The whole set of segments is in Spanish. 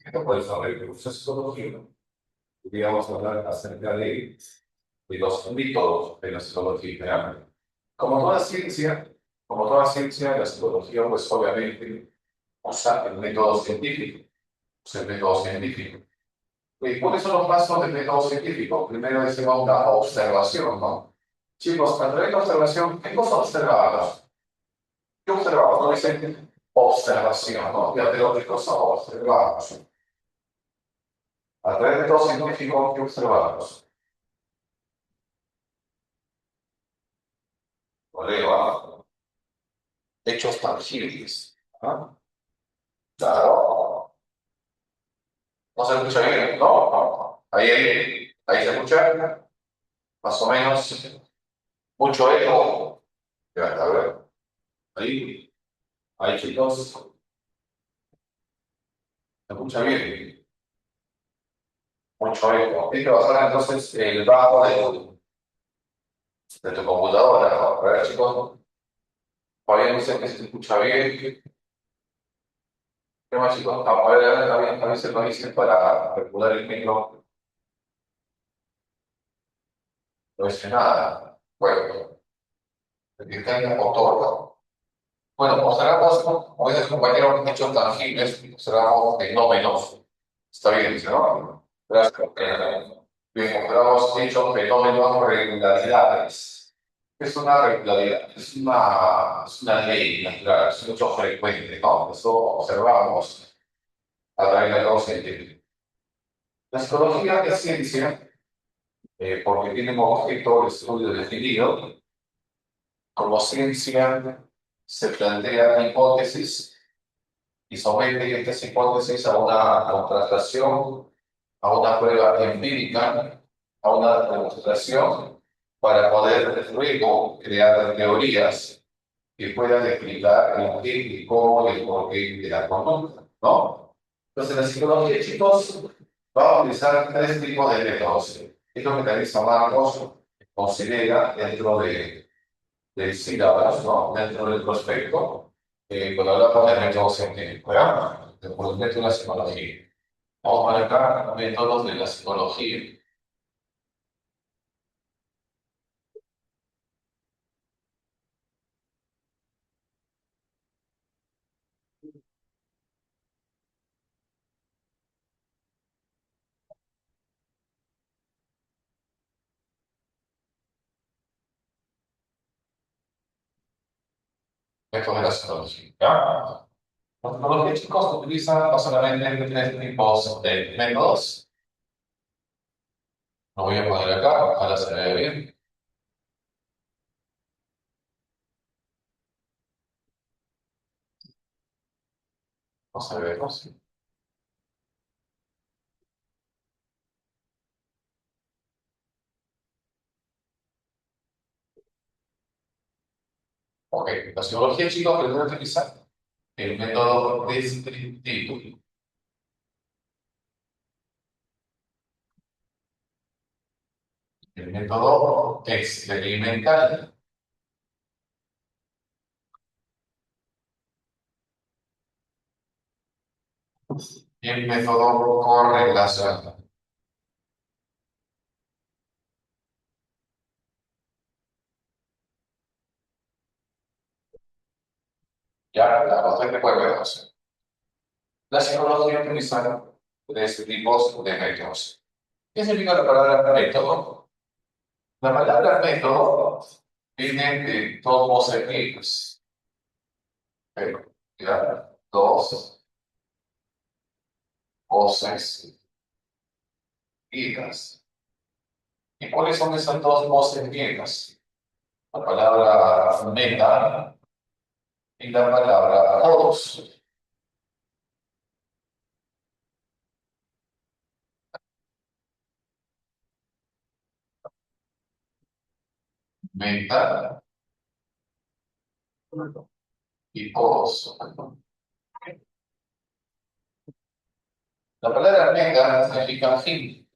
Esto puede saber que usted es psicología. Hoy vamos a hablar acerca de los métodos de la psicología real. Como toda ciencia, la psicología, pues obviamente usa el método científico. Usa el método científico. ¿Y cuáles son los pasos del método científico? Primero decimos la observación, ¿no? Chicos, a través de la observación, ¿qué cosa observamos? ¿Qué observamos? No dicen observación, ¿no? Ya te lo ¿qué cosa observamos? A través del método científico, ¿qué observamos? Prueba, hechos tangibles. ¿Ah? Claro. ¿No se escucha bien? No, no. Ahí se escucha, más o menos, mucho eco. Ya, a ver. Ahí, ahí chicos, se escucha bien. Mucho eco. Hay que bajar entonces el bajo de tu computadora, ¿no? A ver, chicos, todavía dice que se escucha bien. ¿Qué más, chicos? A veces lo dicen para regular el micro. No dice nada. Bueno, el que tenga otorga. Bueno, observamos, como dice el compañero, hechos tangibles, observamos fenómenos. Está bien, dice, ¿no? Gracias. Bien, observamos hechos, fenómenos, regularidades. Es una regularidad, es una ley natural, es un hecho frecuente, ¿no? Eso observamos a través del método científico. La psicología es ciencia, porque tiene como objeto el estudio definido. Como ciencia se plantea hipótesis y somete estas hipótesis a una contrastación, a una prueba empírica, a una demostración, para poder luego crear teorías que puedan explicar el qué y cómo y el porqué de la conducta, ¿no? Entonces, la psicología, chicos, va a utilizar tres tipos de métodos. Es lo que Teresa Marcos considera dentro del sílabus, ¿no? Dentro del prospecto, cuando hablamos de método científico, ¿ya? Después del método de la psicología. Vamos a marcar métodos de la psicología. Métodos de la psicología, ¿ya? La psicología, chicos, utiliza básicamente tres tipos de métodos. Lo voy a poner acá, ojalá se vea bien. No se ve, ¿no? Sí. Ok, la psicología, chicos, pretende utilizar el método descriptivo, el método experimental y el método correlacional. Ya, la cosa que puede hacer. La psicología utiliza tres tipos de métodos. ¿Qué significa la palabra método? La palabra método viene de dos seguidos. Pero, ya, dos voces seguidas. ¿Y cuáles son esas dos voces seguidas? La palabra meta y la palabra todos. Meta y todos. La palabra meta significa fin.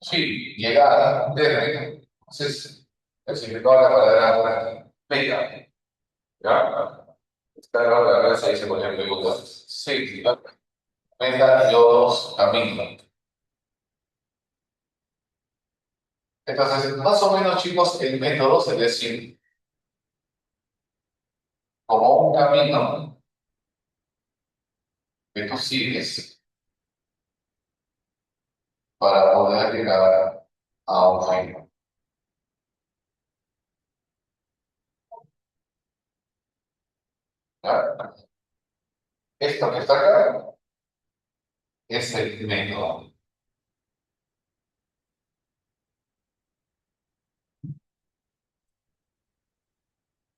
Sí, llegar, ver. Entonces, el significado de la palabra meta. ¿Ya? Pero la verdad se dice, por ejemplo, preguntas. Sí, meta yo dos caminos. Entonces, más o menos, chicos, el método se decir como un camino que tú sigues para poder llegar a un fin. ¿Ya? Esto que está acá es el método.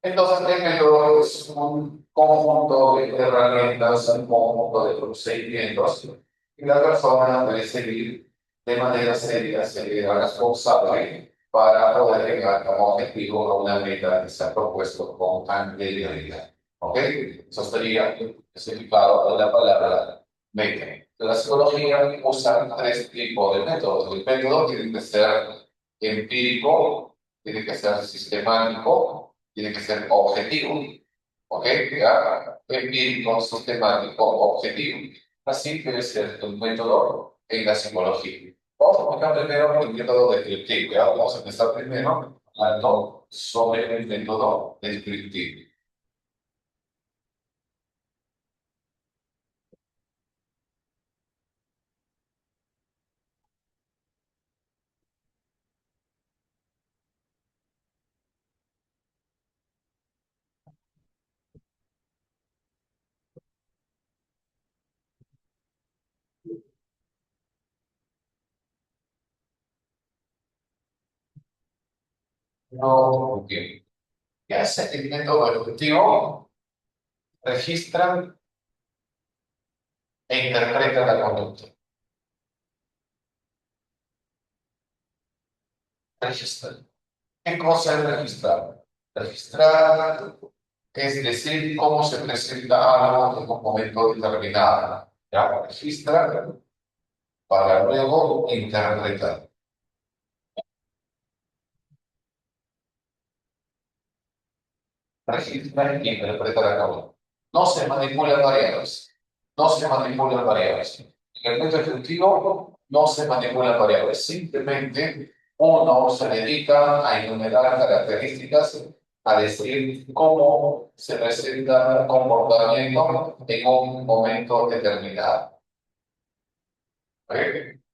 Entonces, el método es un conjunto de herramientas, un conjunto de procedimientos que la persona debe seguir de manera seria, severa, responsable para poder llegar como objetivo a una meta que se ha propuesto con anterioridad. ¿Ok? Eso sería el significado de la palabra meta. La psicología usa tres tipos de métodos. El método tiene que ser empírico, tiene que ser sistemático, tiene que ser objetivo, ¿ok? ¿Ya? Empírico, sistemático, objetivo. Así debe ser un método en la psicología. Vamos a explicar primero el método descriptivo. ¿Ya? Vamos a empezar primero hablando sobre el método descriptivo. No, ok. ¿Qué hace el método descriptivo? Registra e interpreta la conducta. Registra. ¿Qué cosa es registrar? Registrar es decir cómo se presenta algo en un momento determinado. ¿Ya? Registra para luego interpretar. Registra y interpreta la causa. No se manipulan variables. No se manipulan variables. En el método ejecutivo no se manipulan variables. Simplemente uno se dedica a enumerar características, a decir cómo se presenta el comportamiento en un momento determinado.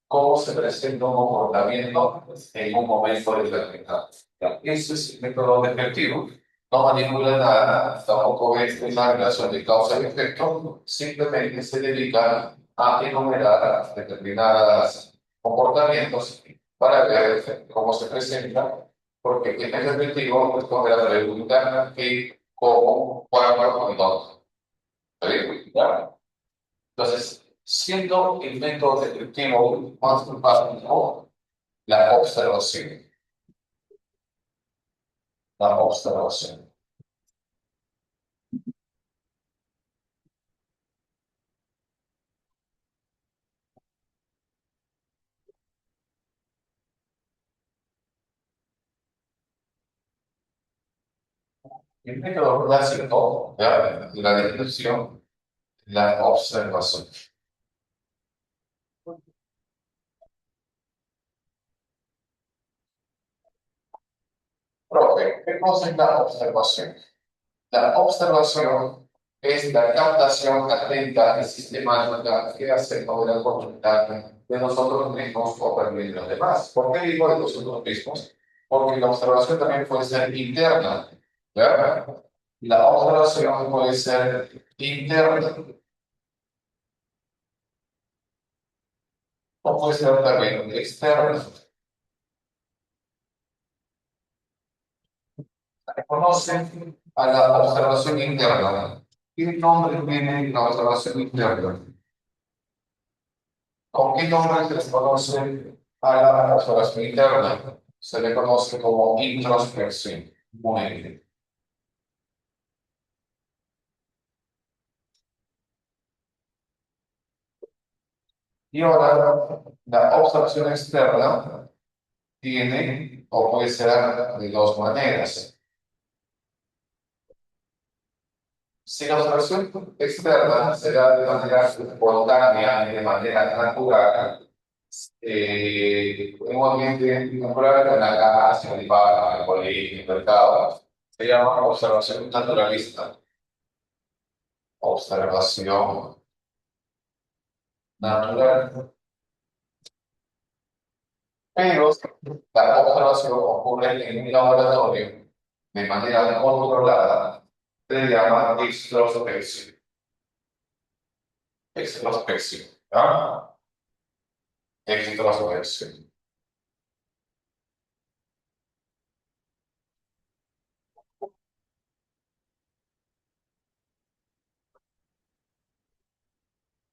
Cómo se presenta un comportamiento en un momento determinado. Ya, ese es el método descriptivo. No manipula nada, tampoco es una relación de causa y efecto, simplemente se dedica a enumerar determinados comportamientos para ver cómo se presenta, porque en el descriptivo responde a la pregunta qué, cómo, cuándo y dónde. ¿Está bien? ¿Ya? Entonces, siendo el método descriptivo más básico, la observación, la observación. El método clásico, ¿ya? La descripción, la observación. Profe, ¿qué cosa es la observación? La observación es la captación atenta y sistemática que hacemos de la conducta de nosotros mismos o también de los demás. ¿Por qué digo de nosotros mismos? Porque la observación también puede ser interna, ¿verdad? La observación puede ser interna o puede ser también externa. Conocen a la observación interna. ¿Qué nombre tiene la observación interna? ¿Con qué nombre se les conoce a la observación interna? Se le conoce como introspección. Muy bien. Y ahora, la observación externa tiene o puede ser de dos maneras. Si la observación externa se da de manera espontánea, de manera natural, un ambiente natural en la casa, en el bar, en el colegio, en el mercado, se llama observación naturalista. Observación natural. Pero la observación ocurre en un laboratorio de manera controlada, se llama extrospección. Extrospección. ¿Ah? Extrospección.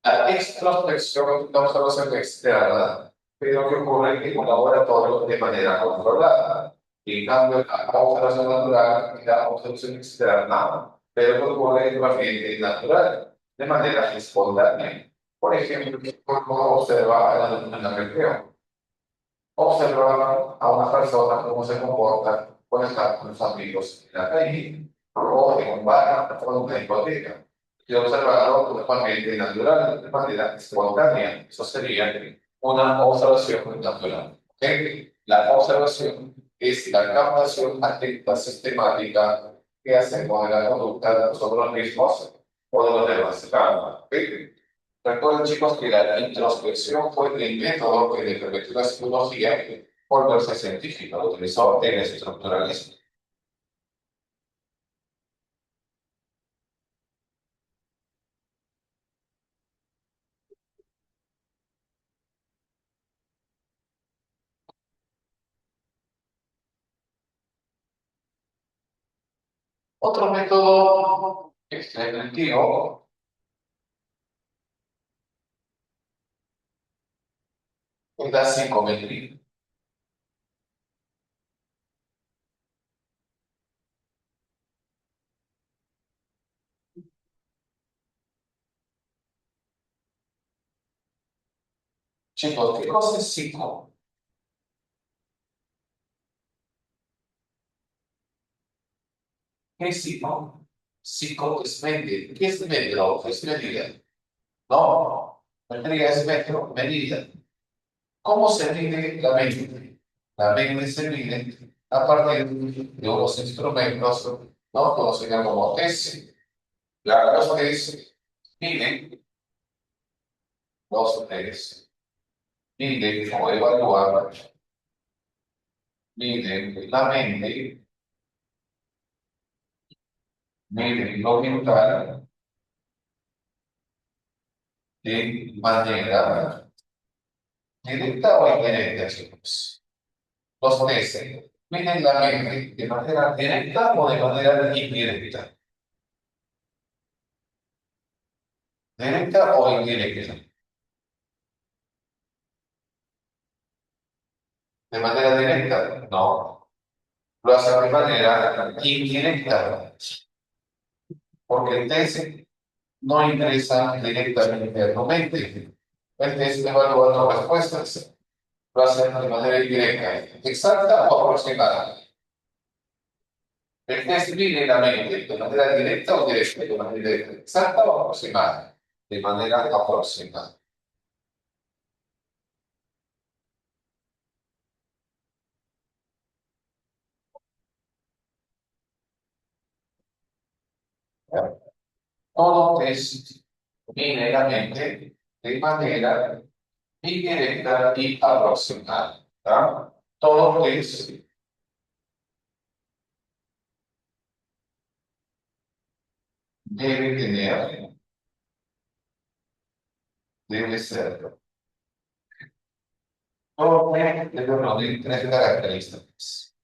La extrospección es una observación externa, pero que ocurre en un laboratorio de manera controlada. En cambio, la observación natural es la observación externa, pero que ocurre en un ambiente natural, de manera espontánea. Por ejemplo, uno observa a la luna en el recreo, observa a una persona cómo se comporta cuando está con sus amigos en la calle, o en un bar, o en una discoteca y observarlo totalmente natural, de manera espontánea. Eso sería una observación natural. ¿Ok? La observación es la captación atenta sistemática que hacemos de la conducta de nosotros mismos o de los demás. ¿Ok? Recuerden, chicos, que la introspección fue el método que desarrolló la psicología por verse científica, lo utilizó en el estructuralismo. Otro método experimentativo es la psicometría. Chicos, ¿qué cosa es psico? ¿Qué es psico? Psico es mente. ¿Qué es metro? ¿Qué es medida? No, medida es metro, medida. ¿Cómo se mide la mente? La mente se mide a partir de unos instrumentos, ¿no? Conocidos como test. Los test miden, los test miden o evaluar, miden la mente, miden lo mental de manera directa o indirecta, chicos. Los test miden la mente de manera directa o de manera indirecta. Directa o indirecta. De manera directa, no. Lo hacen de manera indirecta, porque el test no ingresa directamente a tu mente. El test evalúa tus respuestas. Lo hacen de manera indirecta, exacta o aproximada. El test mide la mente de manera directa o directa, de manera directa, exacta o aproximada, de manera aproximada. Todo test mide la mente de manera indirecta y aproximada. ¿Tá? Todo test debe tener, debe ser, todo test debe reunir tres características.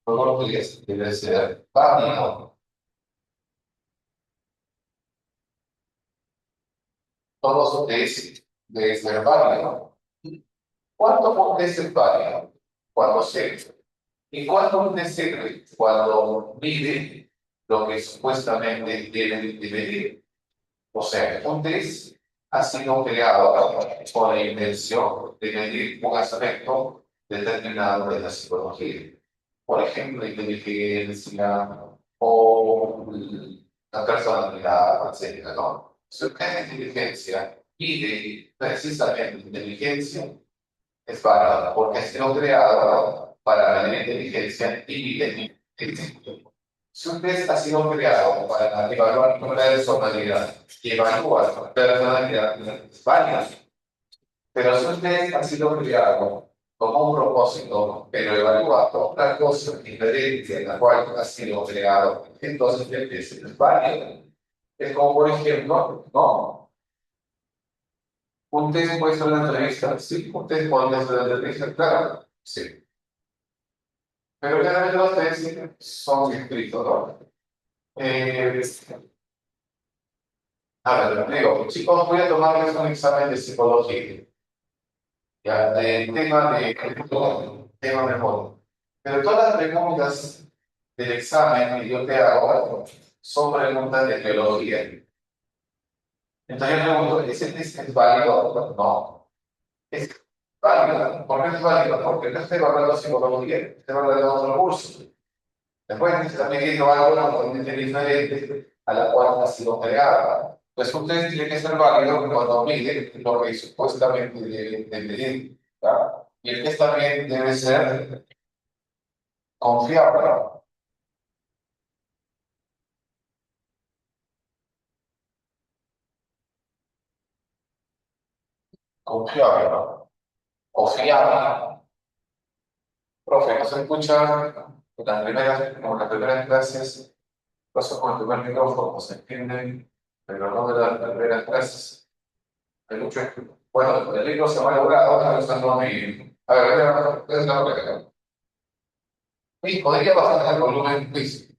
Todo test debe ser válido. Todos los test deben ser válidos. ¿Cuánto un test es válido? Cuando sirve. ¿Y cuánto un test sirve? Cuando mide lo que supuestamente debe de medir. O sea, un test ha sido creado con la intención de medir un aspecto determinado de la psicología. Por ejemplo, inteligencia o la personalidad, etcétera, ¿no? Su inteligencia mide precisamente inteligencia es válida porque ha sido creado para medir inteligencia y mide inteligencia. Si un test ha sido creado para evaluar personalidad y evalúa personalidad, es válida. Pero si un test ha sido creado con un propósito, pero evalúa otra cosa diferente en la cual ha sido creado, entonces el test es válido. Es como, por ejemplo, ¿no? Un test puede ser una entrevista, sí, un test puede ser una entrevista, claro, sí. Pero generalmente los test son escritos, ¿no? Eh, a ver, digo, chicos, voy a tomarles un examen de psicología, ya, de tema mejor. Pero todas las preguntas del examen que yo te hago son preguntas de biología. Entonces yo pregunto, ¿ese test es válido? No. Es válido. ¿Por qué es válido? Porque no estoy evaluando psicología, estoy evaluando otro curso. Después también hizo algo totalmente diferente a la cual ha sido creada. Pues un test tiene que ser válido cuando mide lo que supuestamente debe medir. ¿Verdad? Y el test también debe ser confiable. Confiable, ¿no? O fiable. Profe, no se escucha en las primeras clases, paso con el primer micrófono, se entienden, pero no de las primeras clases. Hay mucho. Bueno, el libro se va a lograr ahora usando mi. A ver, voy a hacer una prueba. Sí, podría bajar el volumen, please.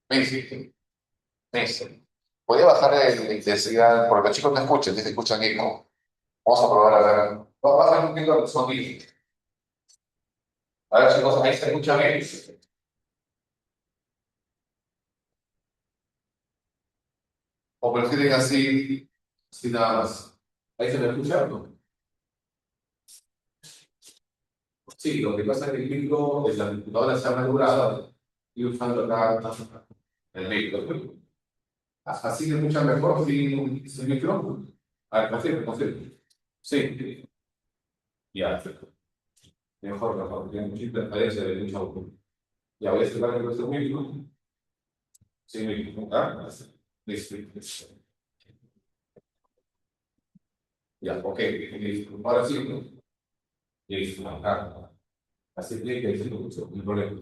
Please, please. Podría bajar la intensidad, porque los chicos no escuchan, si se escuchan eco. Vamos a probar a ver. Vamos a hacer un poquito de sonido. A ver, chicos, ahí se escucha bien. O prefieren así, así nada más. Ahí se me escucha, ¿no? Sí, lo que pasa es que el micro de la computadora se ha madurado y usando acá el micro. Así se escucha mejor sin micrófono. A ver, confirme, confirme. Sí, ya, mejor, mejor, porque hay mucha interferencia de mucha auto. Ya voy a cerrar el otro micro. Sin micro. ¿Ah? Listo, listo. Ya, ok, listo. Ahora sí, ¿no? Listo. Acá. Así tiene que decirlo mucho, no hay problema.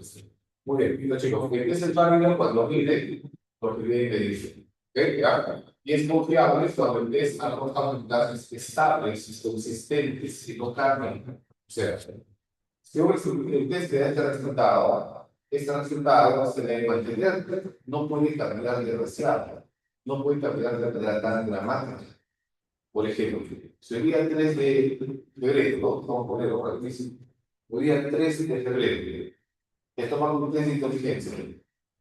Muy bien, y los chicos, porque es el válido cuando mide lo que viene y dice. ¿Ok? ¿Ya? Y es confiable cuando el test arroja resultados estables, consistentes y no cambian. O sea, si el test te da este resultado se debe mantener, no puede cambiar demasiado, no puede cambiar de manera tan dramática. Por ejemplo, si el día 3 de febrero, ¿no? Vamos a ponerlo por aquí, sí. Hoy día 13 de febrero, te toman un test de inteligencia,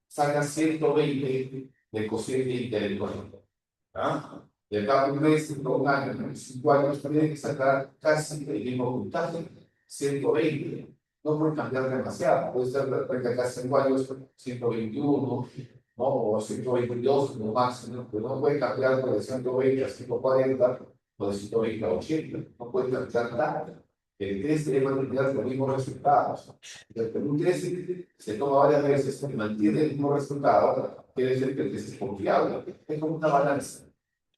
saca 120 de cociente intelectual. ¿Ah? Y acá un mes, un año, 5 años, tiene que sacar casi el mismo puntaje, 120. No puede cambiar demasiado, puede ser de repente acá 5 años, 121, ¿no? O 122 como máximo, pero no puede cambiar de 120 a 140 o de 120 a 80, no puede cambiar nada. El test debe mantener los mismos resultados. Pero un test se toma varias veces y mantiene el mismo resultado, quiere decir que el test es confiable, es como una balanza.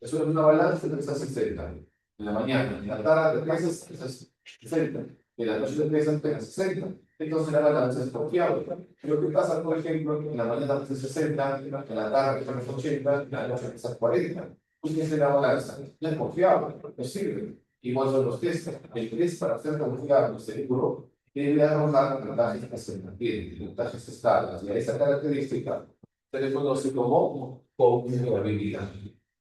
Eso es una balanza de esas 60. En la mañana, en la tarde, esas 60. En la noche de esas 60. Entonces la balanza es confiable. Lo que pasa, por ejemplo, en la mañana es 60, en la tarde es 80, en la noche es 40. Pues es la balanza. No es confiable, no sirve. Igual son los test. El test para ser confiable, seguro, debe arrojar puntajes que se mantienen, puntajes estables. Y a esa característica se le conoce como confiabilidad.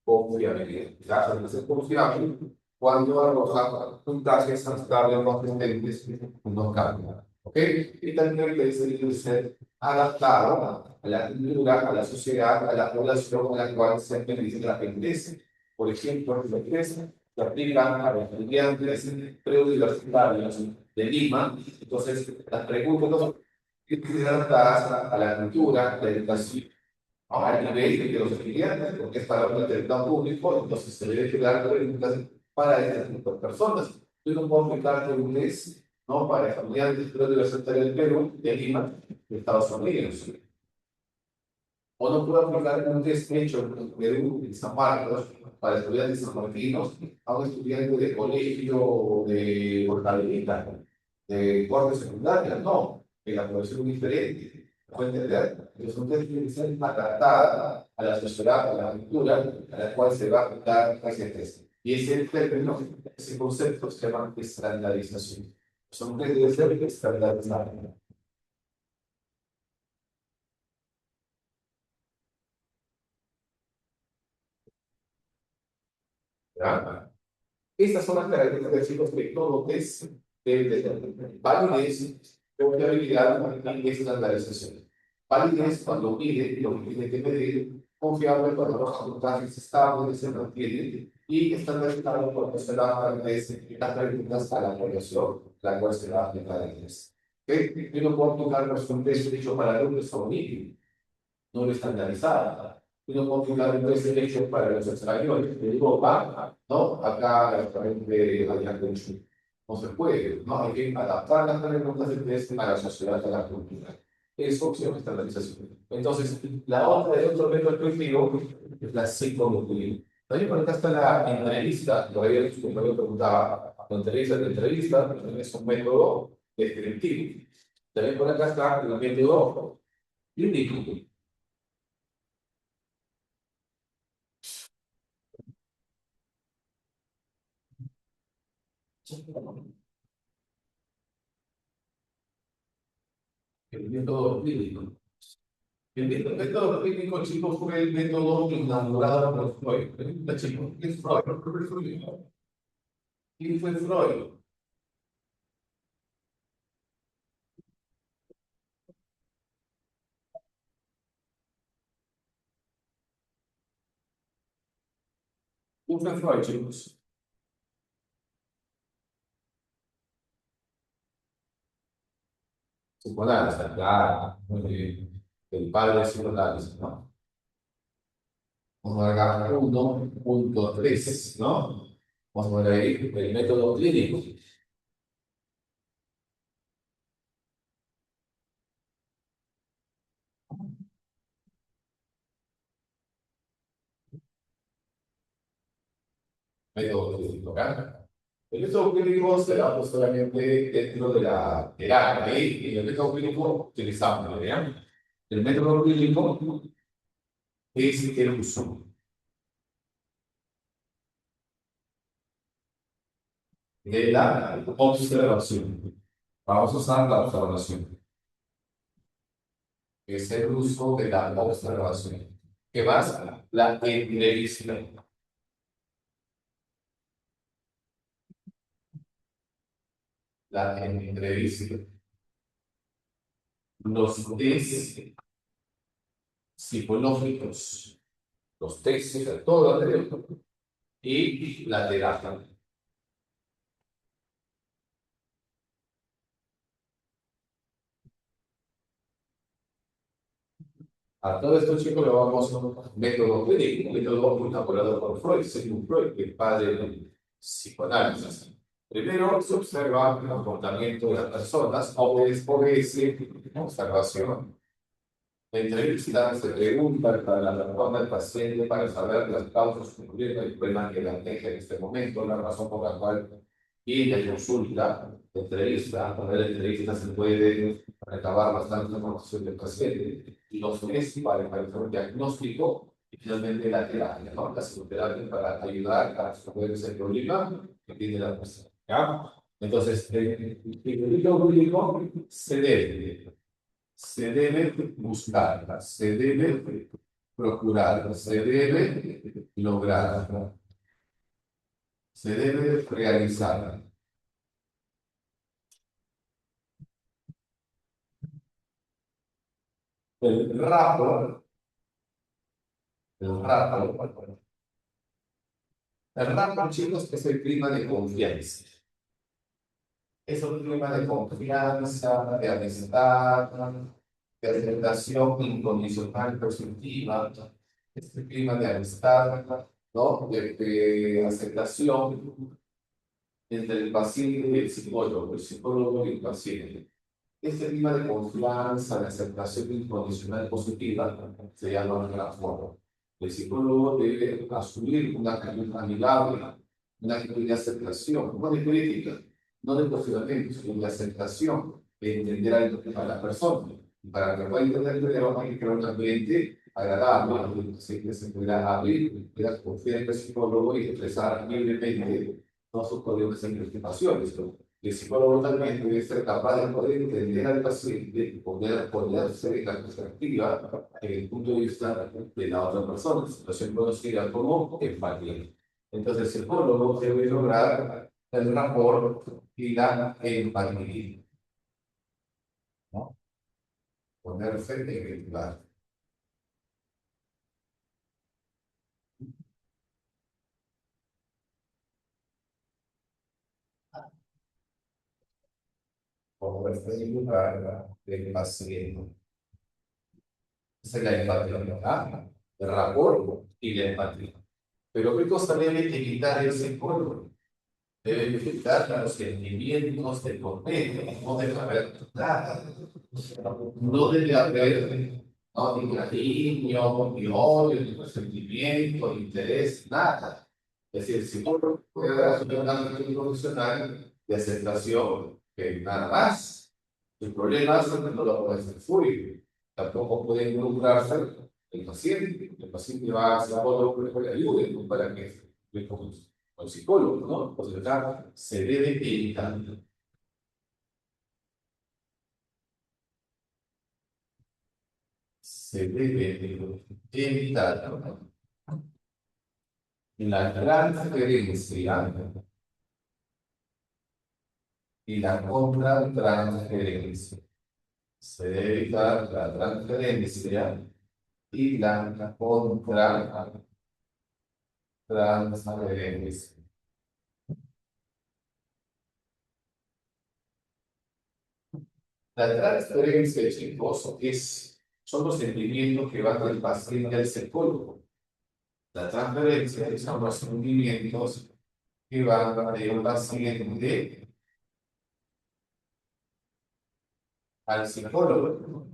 Confiabilidad. Caso de ser confiable, cuando arroja puntajes estables o consistentes, no cambia. ¿Ok? Y también debe ser adaptado a la cultura, a la sociedad, a la población a la cual se permite la aprendizaje. Por ejemplo, los que se aplican a los estudiantes preuniversitarios de Lima. Entonces, las preguntas que se adaptadas a la cultura, la educación al nivel de los estudiantes, porque es para un determinado público, entonces se debe crear preguntas para este tipo de personas. Yo no puedo aplicar preguntas, ¿no? Para estudiantes de la Universidad del Perú, de Lima, de Estados Unidos. O no puedo aplicar un test hecho en Perú, en San Marcos, para estudiantes sanmarquinos, a un estudiante de colegio o de fortaleza, de cuarto secundaria, no, en la población es diferente. ¿Puede entender? Entonces, un test tiene que ser adaptada a la sociedad, a la cultura a la cual se va a aplicar ese test. Y ese término, ese concepto se llama estandarización. Son test debe ser estandarizado. ¿Ya? Estas son las características, chicos, que todo test debe tener. Validez, confiabilidad y estandarización. Validez cuando mide lo que tiene que medir, confiable cuando los resultados estables se mantienen y estandarizado cuando se da las preguntas a la población, la cual se va a aplicar el test. ¿Okay? Yo no puedo tocar un test hecho para alumnos o niños, no estandarizada. Uno configurar entonces el hecho para los extranjeros. Le digo, va, ¿no? Acá, de allá no se puede, ¿no? Hay que adaptar las preguntas del test a la sociedad, a la cultura. Es opción estandarización. Entonces, la otra de otro método cognitivo es la psicomotricidad. También por acá está la entrevista, todavía su compañero preguntaba, la entrevista también es un método descriptivo. También por acá está el método clínico. El método clínico. El método clínico, chicos, fue el método inaugurado por Freud. Chicos, ¿qué es Freud? ¿Quién fue Freud? ¿Quién fue Freud, chicos? Psicoanálisis, claro. Muy bien. El padre de psicoanálisis, ¿no? Vamos a ver acá 1.3, ¿no? Vamos a ver ahí el método clínico. Método clínico, ¿verdad? El método clínico se da pues, solamente dentro de la terapia, ¿eh? Y el método clínico utilizamos, ¿verdad? El método clínico es el uso de la observación. Vamos a usar la observación. Es el uso de la observación. ¿Qué más? La entrevista. La entrevista. Los test psicológicos. Los test, todo lo anterior. Y la terapia. A todo esto, chicos, lo vamos a un método clínico, un método elaborado por Freud, según Freud, el padre del psicoanálisis. Primero se observa el comportamiento de las personas, o ese observación. La entrevista se pregunta para la persona del paciente para saber las causas que ocurrieron el problema que la deja en este momento, la razón por la cual viene a consulta, entrevista, para la entrevista se puede recabar bastante información del paciente y los test para realizar un diagnóstico y finalmente la terapia, ¿no? La psicoterapia para ayudar a resolver ese problema que tiene la persona. ¿Ya? Entonces, el público se debe buscar, se debe procurar, se debe lograr, se debe realizar. El rato, el rato, el rato, chicos, es el clima de confianza. Es un clima de confianza, de amistad, de aceptación incondicional positiva, este clima de amistad, ¿no? De aceptación entre el paciente y el psicólogo y el paciente. Este clima de confianza, de aceptación incondicional positiva, se llama transformo. El psicólogo debe asumir una actitud amigable, una actitud de aceptación, no de crítica, no de cuestionamiento, sino de aceptación, de entender a la persona. Y para que pueda entender, tenemos que crear un ambiente agradable, donde el paciente se pueda abrir, pueda confiar en el psicólogo y expresar libremente todos sus problemas y preocupaciones. El psicólogo también debe ser capaz de poder entender al paciente y poder ponerse en la perspectiva en el punto de vista de la otra persona, situación conocida como empatía. Entonces, el psicólogo debe lograr el rapport y la empatía, ¿no? Ponerse en el lugar. Ponerse en el lugar del paciente. Esa es la empatía, ¿verdad? El rapport y la empatía. Pero ¿qué cosa debe evitar el psicólogo? Debe evitar los sentimientos de por medio, no debe haber nada. No debe haber no, ni cariño, ni odio, ni resentimiento, ni interés, nada. Es decir, el psicólogo puede asumir una actitud profesional de aceptación, que nada más. El problema es que no lo puede hacer fluir. Tampoco puede involucrarse el paciente. El paciente va a psicólogo que le ayude, ¿no? Para que le como el psicólogo, ¿no? Entonces, acá se debe evitar. Se debe evitar, ¿no? La transferencia y la contratransferencia. Se debe evitar la transferencia y la contratransferencia. La transferencia, chicos, son los sentimientos que van del paciente al psicólogo. La transferencia son los sentimientos que van del paciente al psicólogo.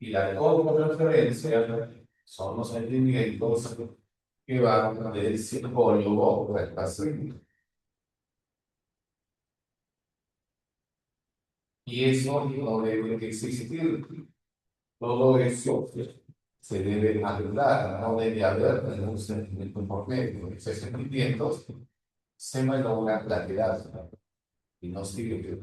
Y la contratransferencia son los sentimientos que van del psicólogo al paciente. Y eso no debe existir. Todo eso se debe arreglar, no debe haber ningún sentimiento por medio. Esos sentimientos se malogran claridad y no sigue.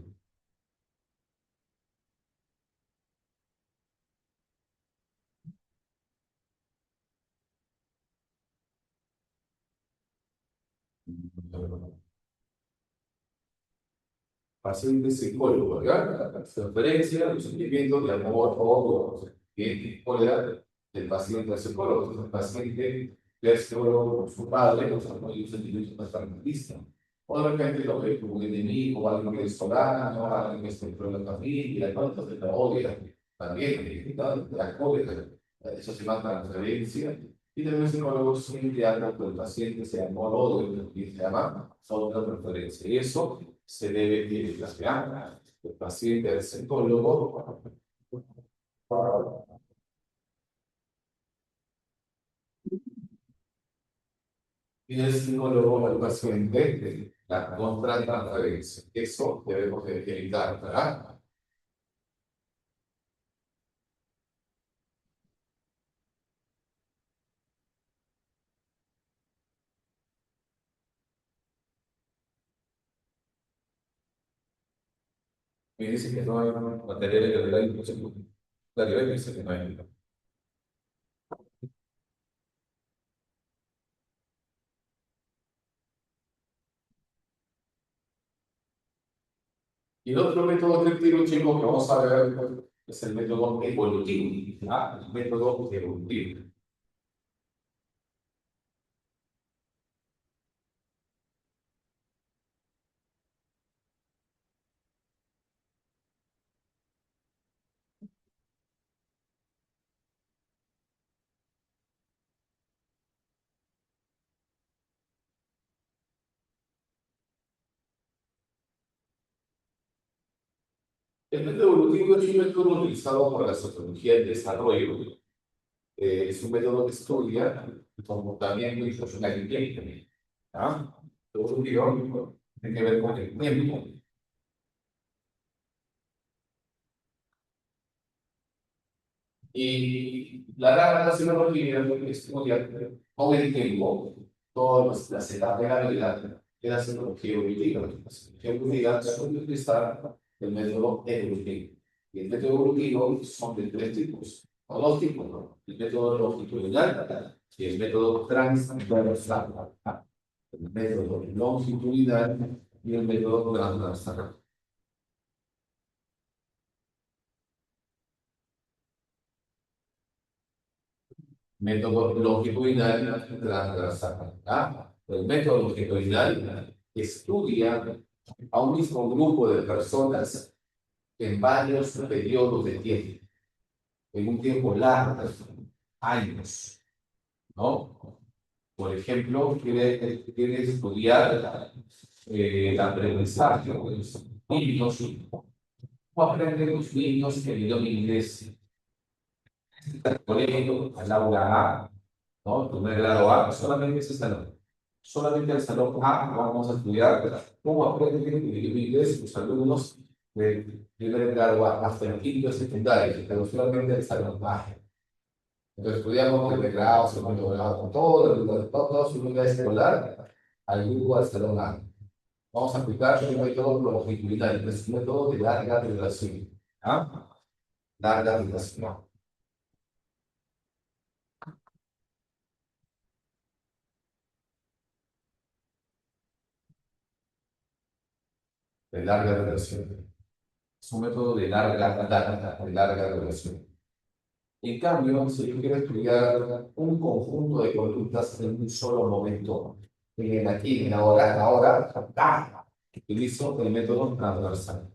Paciente psicólogo, ¿verdad? La transferencia, los sentimientos de amor, odio, que cólera del paciente al psicólogo. Entonces, el paciente ve al psicólogo con su padre, o sea, no hay un sentimiento más partidista. O de repente lo ve como un enemigo, o alguien que es solano, o alguien que es dentro de la familia, ¿no? Entonces la odia también, ¿no? La cólera. Eso se llama transferencia. Y también el psicólogo siempre habla con el paciente, sea amor, odio, y se llama otra preferencia. Y eso se debe plantear el paciente al psicólogo y el psicólogo al paciente la contratransferencia. Eso debemos de evitar, ¿verdad? Me dice que no hay material de la inclusión. La realidad dice que no hay. Y el otro método efectivo, chicos, que vamos a ver es el método evolutivo. ¿Ah? El método evolutivo. El método evolutivo es un método utilizado por la sociología del desarrollo. Es un método que estudia el comportamiento y social del tiempo. ¿Ah? Evolutivo tiene que ver con el tiempo. Y la gran sociología estudia con el tiempo todas las etapas de la vida de la sociología evolutiva. La sociología evolutiva suele utilizar el método evolutivo. Y el método evolutivo son de tres tipos, o dos tipos, ¿no? El método longitudinal y el método transversal. El método longitudinal y el método transversal. Método longitudinal transversal. ¿Ah? El método longitudinal estudia a un mismo grupo de personas en varios periodos de tiempo, en un tiempo largo, años, ¿no? Por ejemplo, quiere estudiar el aprendizaje de los niños, cómo aprenden los niños el idioma inglés al colegio, al aula A, ¿no? Primer grado A, solamente ese salón. Solamente el salón A vamos a estudiar cómo aprenden el idioma inglés los alumnos de primer grado A hasta el quinto secundario, pero solamente el salón A. Entonces estudiamos primer grado, segundo grado, con todo su vida escolar al grupo del salón A. Vamos a aplicar un método longitudinal, es un método de larga duración. ¿Ah? Larga duración. De larga duración. Es un método de larga duración. En cambio, si yo quiero estudiar un conjunto de conductas en un solo momento, en el aquí, en ahora, utilizo el método transversal.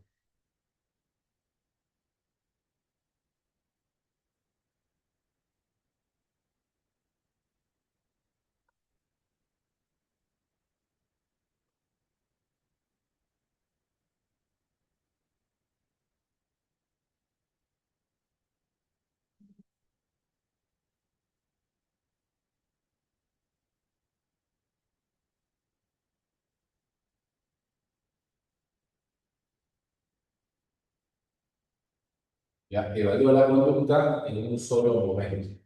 Ya evalúo la conducta en un solo momento.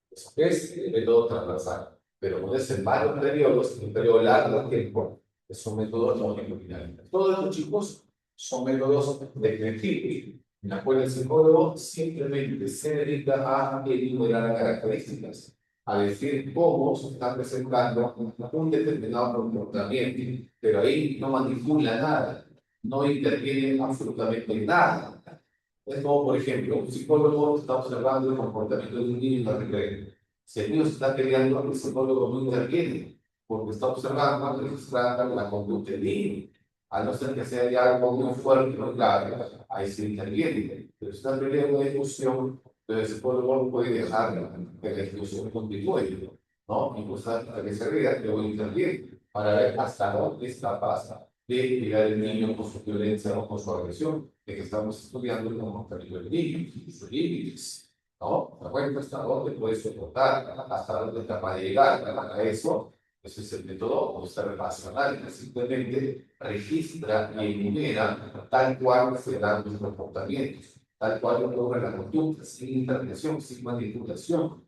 Eso es el método transversal. Pero puede ser varios periodos, un periodo largo de tiempo, que son métodos longitudinales. Todos estos chicos son métodos descriptivos, en la cual el psicólogo simplemente se dedica a enumerar características, a decir cómo se está presentando un determinado comportamiento, pero ahí no manipula nada, no interviene absolutamente en nada. Es como, por ejemplo, un psicólogo está observando el comportamiento de un niño en la recreo. Si el niño se está peleando, el psicólogo no interviene, porque está observando, registrando la conducta del niño. A no ser que sea ya algo muy fuerte, muy grave, ahí se interviene. Pero si está peleando una discusión, el psicólogo no puede dejar que la discusión continúe, ¿no? Incluso hasta que se vea que luego interviene, para ver hasta dónde está capaz de llegar el niño con su violencia o con su agresión, de que estamos estudiando el comportamiento del niño, sus límites, ¿no? La cuenta hasta dónde puede soportar, hasta dónde es capaz de llegar. Para eso, ese es el método observacional, que simplemente registra y enumera tal cual se dan los comportamientos, tal cual ocurre la conducta, sin intervención, sin manipulación,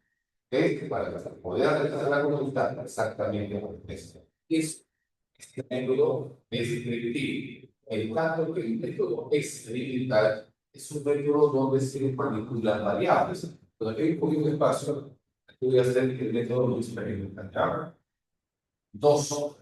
que para poder realizar la conducta exactamente como esto. Este método es descriptivo. En tanto que el método experimental es un método donde se manipulan variables. Cuando hay un poquito de espacio, voy a hacer el método experimental. ¿Ya? Dos,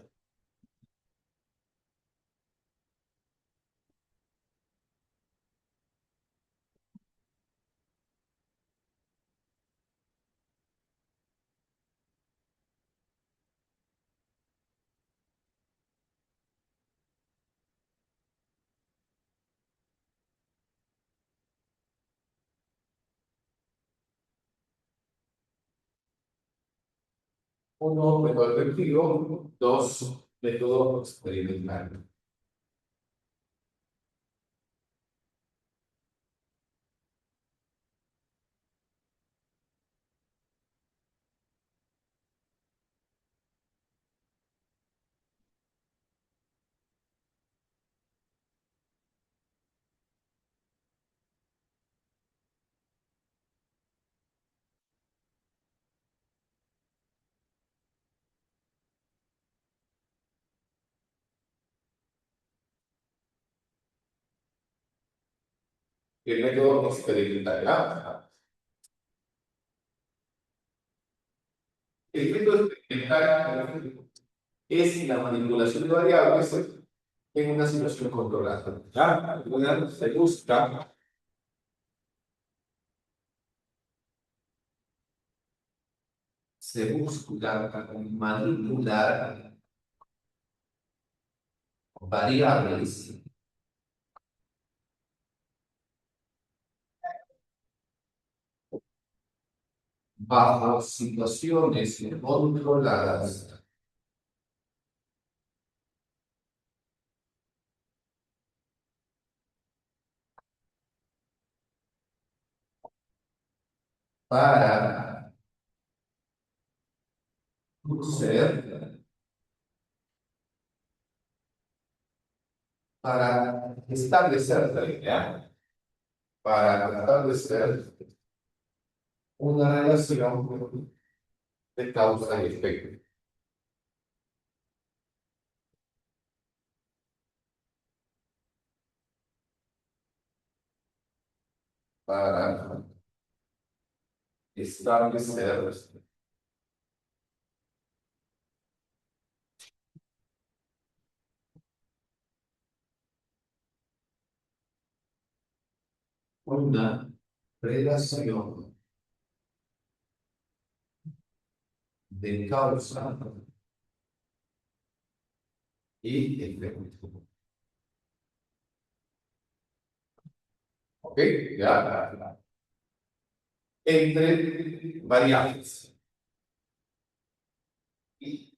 uno, método efectivo, dos, método experimental. el método experimental. ¿Ya? El método experimental es la manipulación de variables en una situación controlada. ¿Ya? Se busca manipular variables bajo situaciones controladas para ser, para establecer, ¿ya? Para establecer una relación de causa y efecto. Para establecer una relación de causa y efecto. ¿Ok? Ya. Entre variables. Y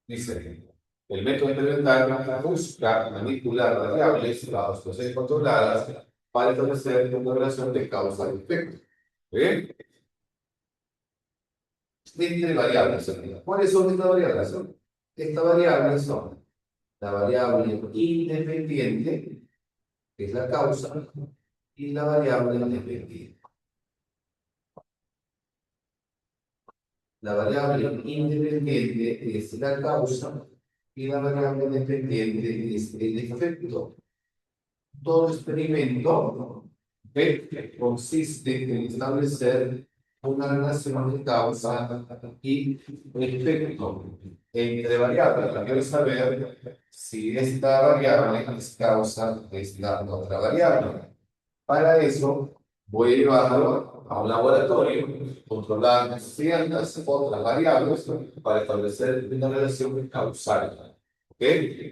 dice, el método experimental busca manipular variables bajo situaciones controladas para establecer una relación de causa y efecto. ¿Bien? Entre variables. ¿Cuáles son estas variables? Estas variables son la variable independiente, que es la causa, y la variable dependiente. La variable independiente es la causa y la variable dependiente es el efecto. Todo experimento consiste en establecer una relación de causa y efecto entre variables. Yo quiero saber si esta variable es causa de esta otra variable. Para eso, voy a llevarlo a un laboratorio, controlar ciertas otras variables para establecer una relación causal. ¿Ok?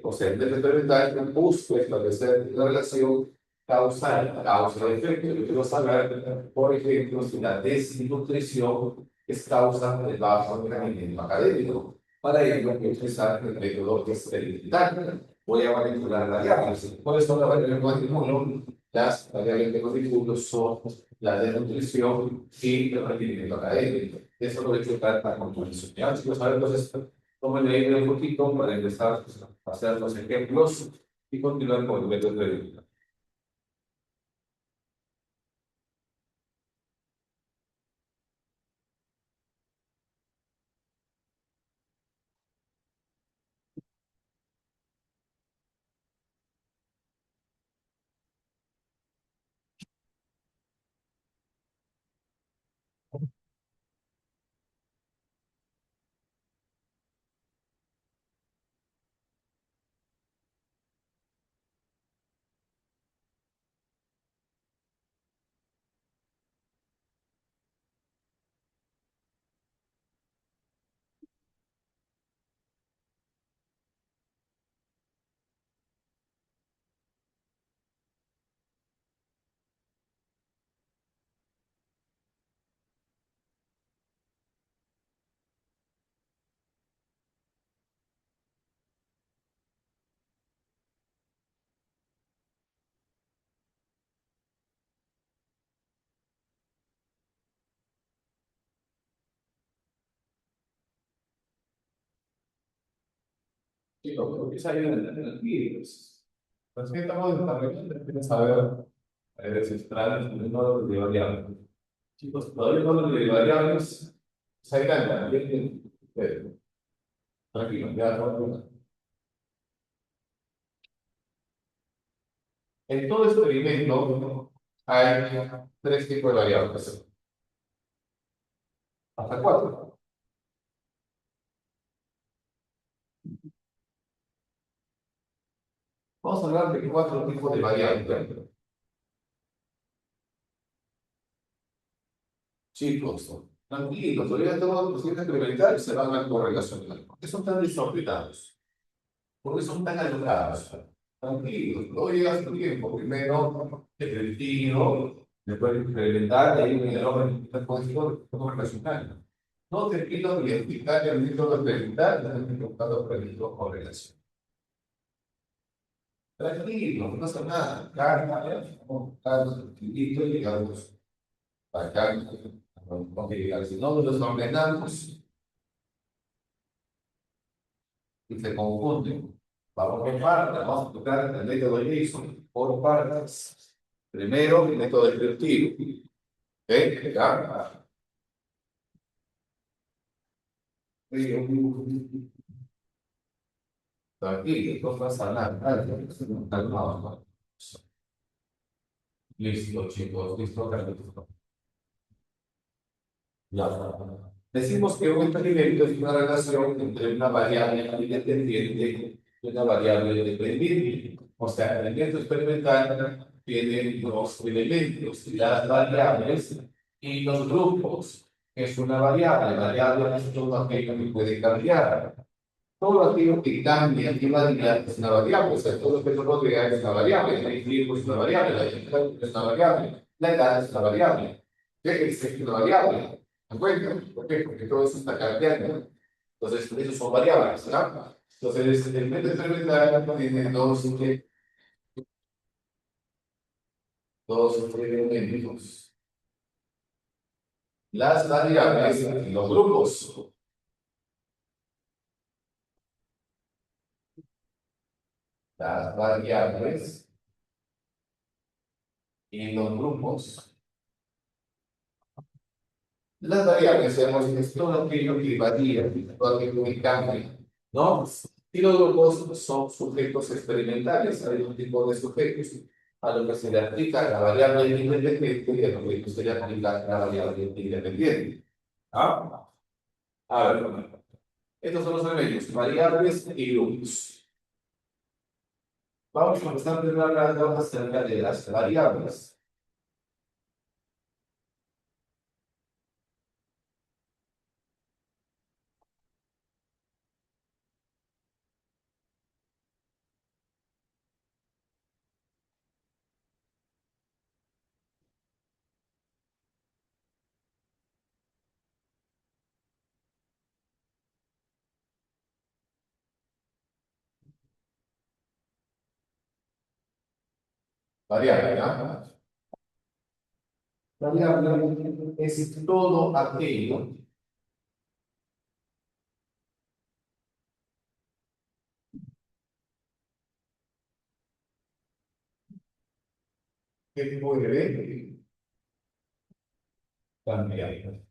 O sea, en vez de experimentar, busco establecer una relación causal, causa-efecto. Yo quiero saber, por ejemplo, si la desnutrición es causa del bajo rendimiento académico. Para ello, voy a utilizar el método experimental. Voy a manipular variables. ¿Cuáles son las variables que manipulo? Las variables que contribuyo son la de nutrición y el rendimiento académico. Eso lo voy a explicar para conclusión. Ya, chicos, ahora entonces, tomen leer un poquito para empezar a hacer los ejemplos y continuar con el método de vida. Sí, lo que es ahí en el virus. Pues que estamos desarrollando, saber descifrar el número de variables. Chicos, todavía el número de variables se agranda. Tranquilo, ya no. En todo experimento hay tres tipos de variables, hasta cuatro. Vamos a hablar de cuatro tipos de variables. Chicos, tranquilos, todavía todos los procesos experimentales se van a correlacionar. ¿Por qué son tan desorbitados? ¿Por qué son tan alocados? Tranquilos, todo llega a su tiempo. Primero, el tiro, después experimentar, y ahí viene el hombre en el código correlacional. No te pido ni explicar el método experimental, no te estoy buscando por el método correlación. Tranquilo, no pasa nada. Calma, calma, tranquilito, llegamos acá. Si no los ordenamos y se confunden. Vamos por partes, vamos a tocar el método Jason por partes. Primero, el método descriptivo. ¿Ok? Ya. Tranquilo, no pasa nada. Calmado. Listo, chicos, listo, listo. Ya. Decimos que un experimento es una relación entre una variable independiente y una variable dependiente. O sea, el elemento experimental tiene dos elementos, las variables y los grupos, que es una variable. Variable es todo aquello que puede cambiar. Todo aquello que cambia y varía es una variable. O sea, todo lo que nos rodea es una variable. El tiempo es una variable, la distancia es una variable, la edad es una variable. ¿Qué es una variable? ¿De acuerdo? ¿Por qué? Porque todo eso está cambiando. Entonces, esos son variables, ¿no? Entonces, el método experimental tiene dos elementos. Las variables y los grupos. Las variables y los grupos. Las variables, digamos, es todo aquello que varía, todo aquello que cambia, ¿no? Y los grupos son sujetos experimentales, hay un tipo de sujetos a lo que se le aplica la variable independiente y a lo que se le aplica la variable independiente. ¿Ah? A ver, estos son los elementos, variables y grupos. Vamos a empezar primero hablando acerca de las variables. Variable, ¿no? Variable es todo aquello que puede cambiar.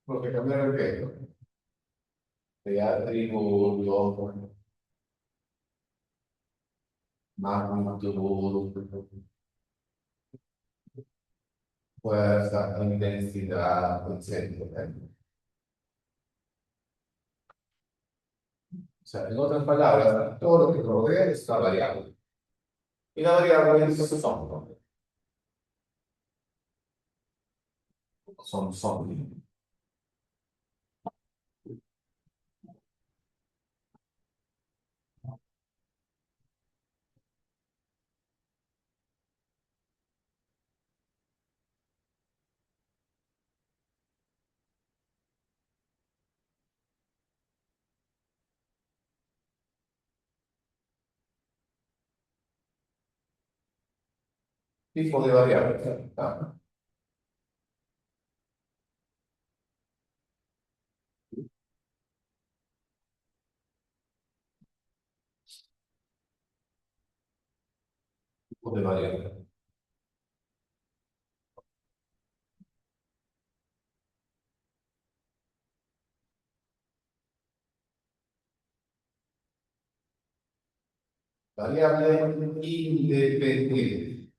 Porque cambiar el qué? De atributo, magnitud, fuerza, intensidad, etcétera. O sea, en otras palabras, todo lo que rodea está variable. Y la variable son tipos de variables. ¿Ah? Tipos de variables. Variable independiente.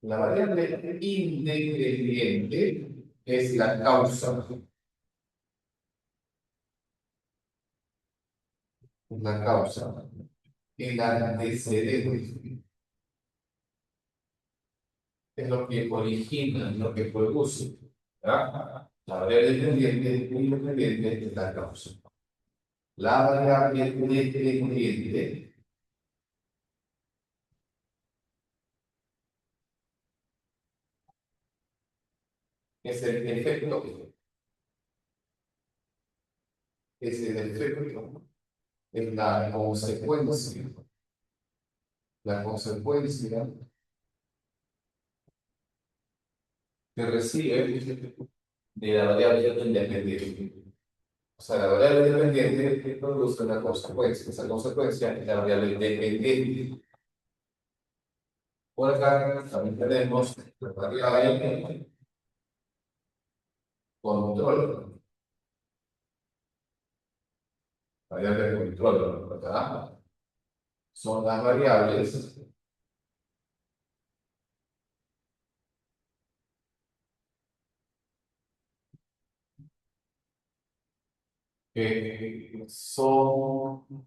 La variable independiente es la causa. La causa. El antecedente. Es lo que origina, lo que produce. ¿Verdad? La variable independiente es la causa. La variable dependiente es el efecto. Es el efecto. Es la consecuencia. La consecuencia que recibe de la variable independiente. O sea, la variable independiente produce una consecuencia. Esa consecuencia es la variable dependiente. Por acá también tenemos la variable control. Variable control, ¿verdad? Son las variables que son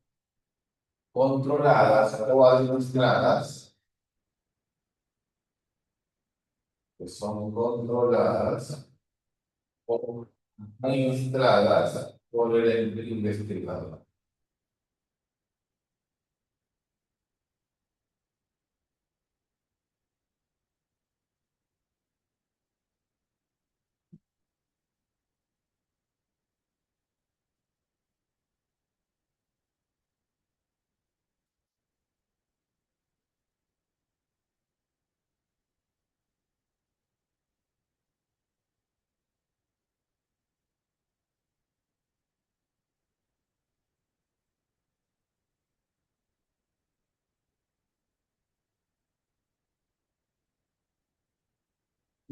controladas o administradas, que son controladas o administradas por el investigador.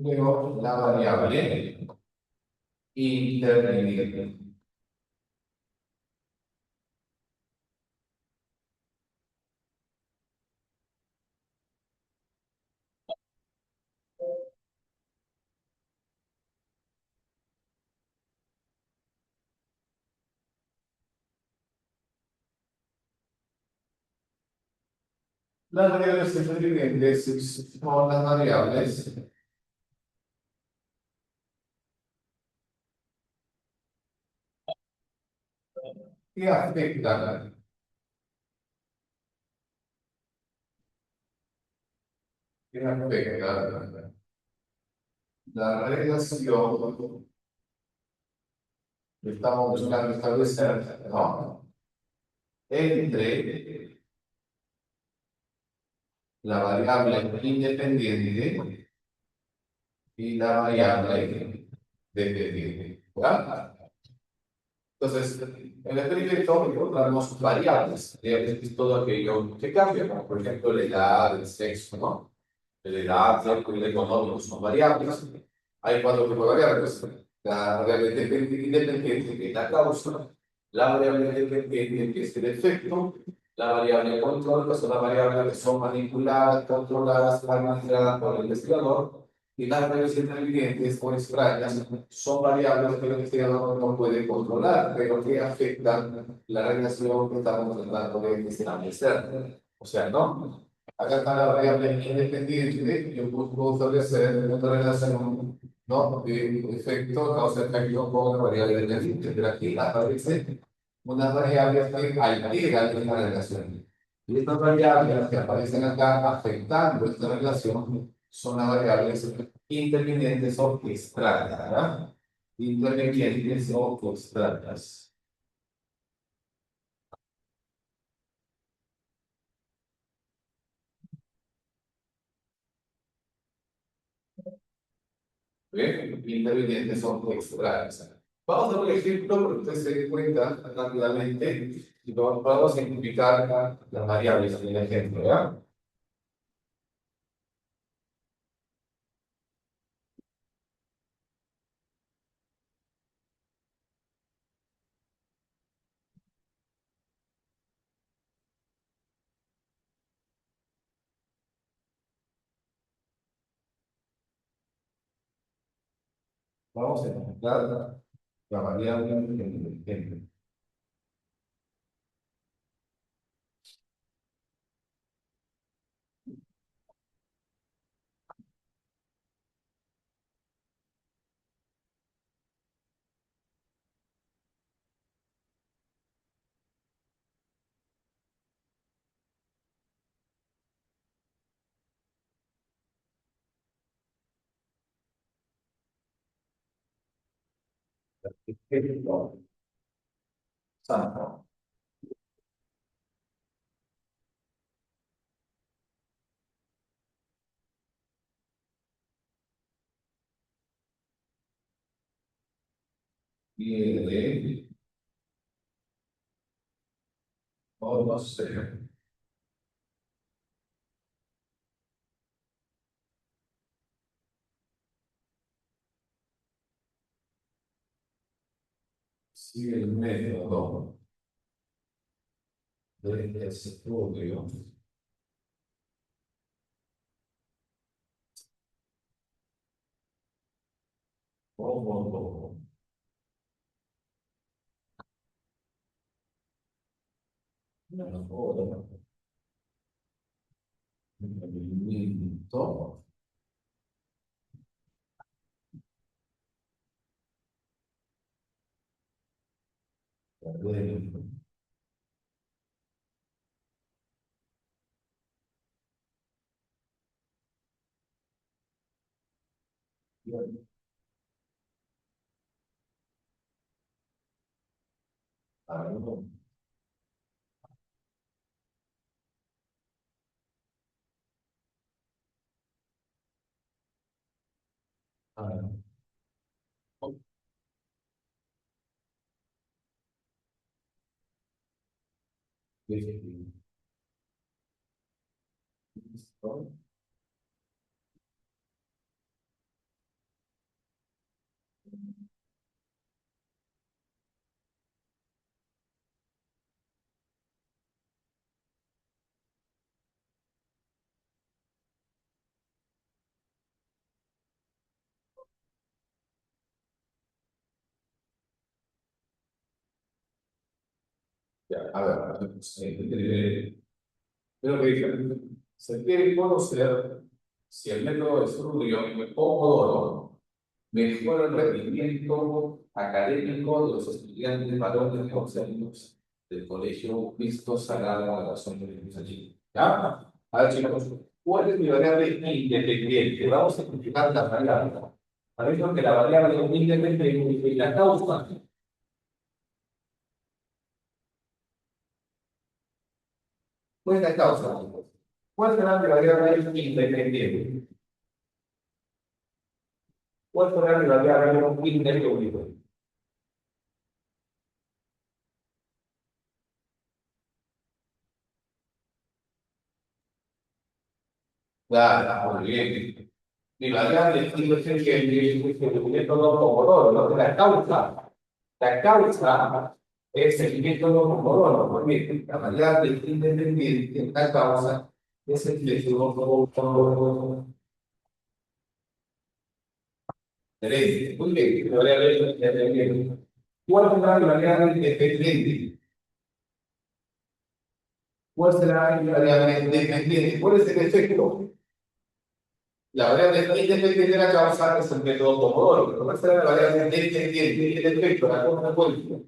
Luego, la variable intermedia. Las variables intermedias son las variables que afectan, la relación que estamos buscando establecer, ¿no? Entre la variable independiente y la variable dependiente. ¿Ya? Entonces, en el experimento encontramos variables. Variables es todo aquello que cambia, como por ejemplo la edad, el sexo, ¿no? La edad, el económico son variables. Hay cuatro tipos de variables. La variable independiente, que es la causa, la variable dependiente, que es el efecto, la variable control, que son las variables que son manipuladas, controladas, administradas por el investigador, y las variables intervinientes o extrañas son variables que el investigador no puede controlar, pero que afectan la relación que estamos tratando de establecer. O sea, ¿no? Acá está la variable independiente, yo puedo establecer una relación, ¿no? De efecto, causa-efecto con la variable dependiente, pero aquí aparece unas variables que alteran esta relación. Y estas variables que aparecen acá afectando esta relación son las variables intervinientes o extrañas, ¿verdad? Intervinientes o extrañas. ¿Bien? Intervinientes son extrañas. Vamos a ver un ejemplo para que usted se dé cuenta rápidamente y vamos a simplificar las variables en el ejemplo, ¿ya? Vamos a encontrar la variable en el ejemplo. Ejemplo santo. Y o no sé, si el método de estudio como mejora el rendimiento académico. Algo ya, a ver, creo que dije, se quiere conocer si el método de estudio Pomodoro mejora el rendimiento académico de los estudiantes varones de conceptos del Colegio Cristo Sagrado de la Zona de allí. ¿Ya? A ver, chicos, ¿cuál es mi variable independiente? Vamos a simplificar la variable. Sabemos que la variable independiente es la causa. ¿Cuál es la causa? ¿Cuál será mi variable independiente? ¿Cuál será mi variable independiente? Claro, muy bien. Mi variable independiente es el método Pomodoro, no la causa. La causa es el método Pomodoro. Muy bien. La variable independiente, la causa es el método Pomodoro. Excelente. Muy bien. La variable independiente. ¿Cuál será la variable independiente? ¿Cuál será la variable independiente? ¿Cuál es el efecto? La variable independiente de la causa es el método Pomodoro. ¿Cuál será la variable independiente del efecto? La consecuencia.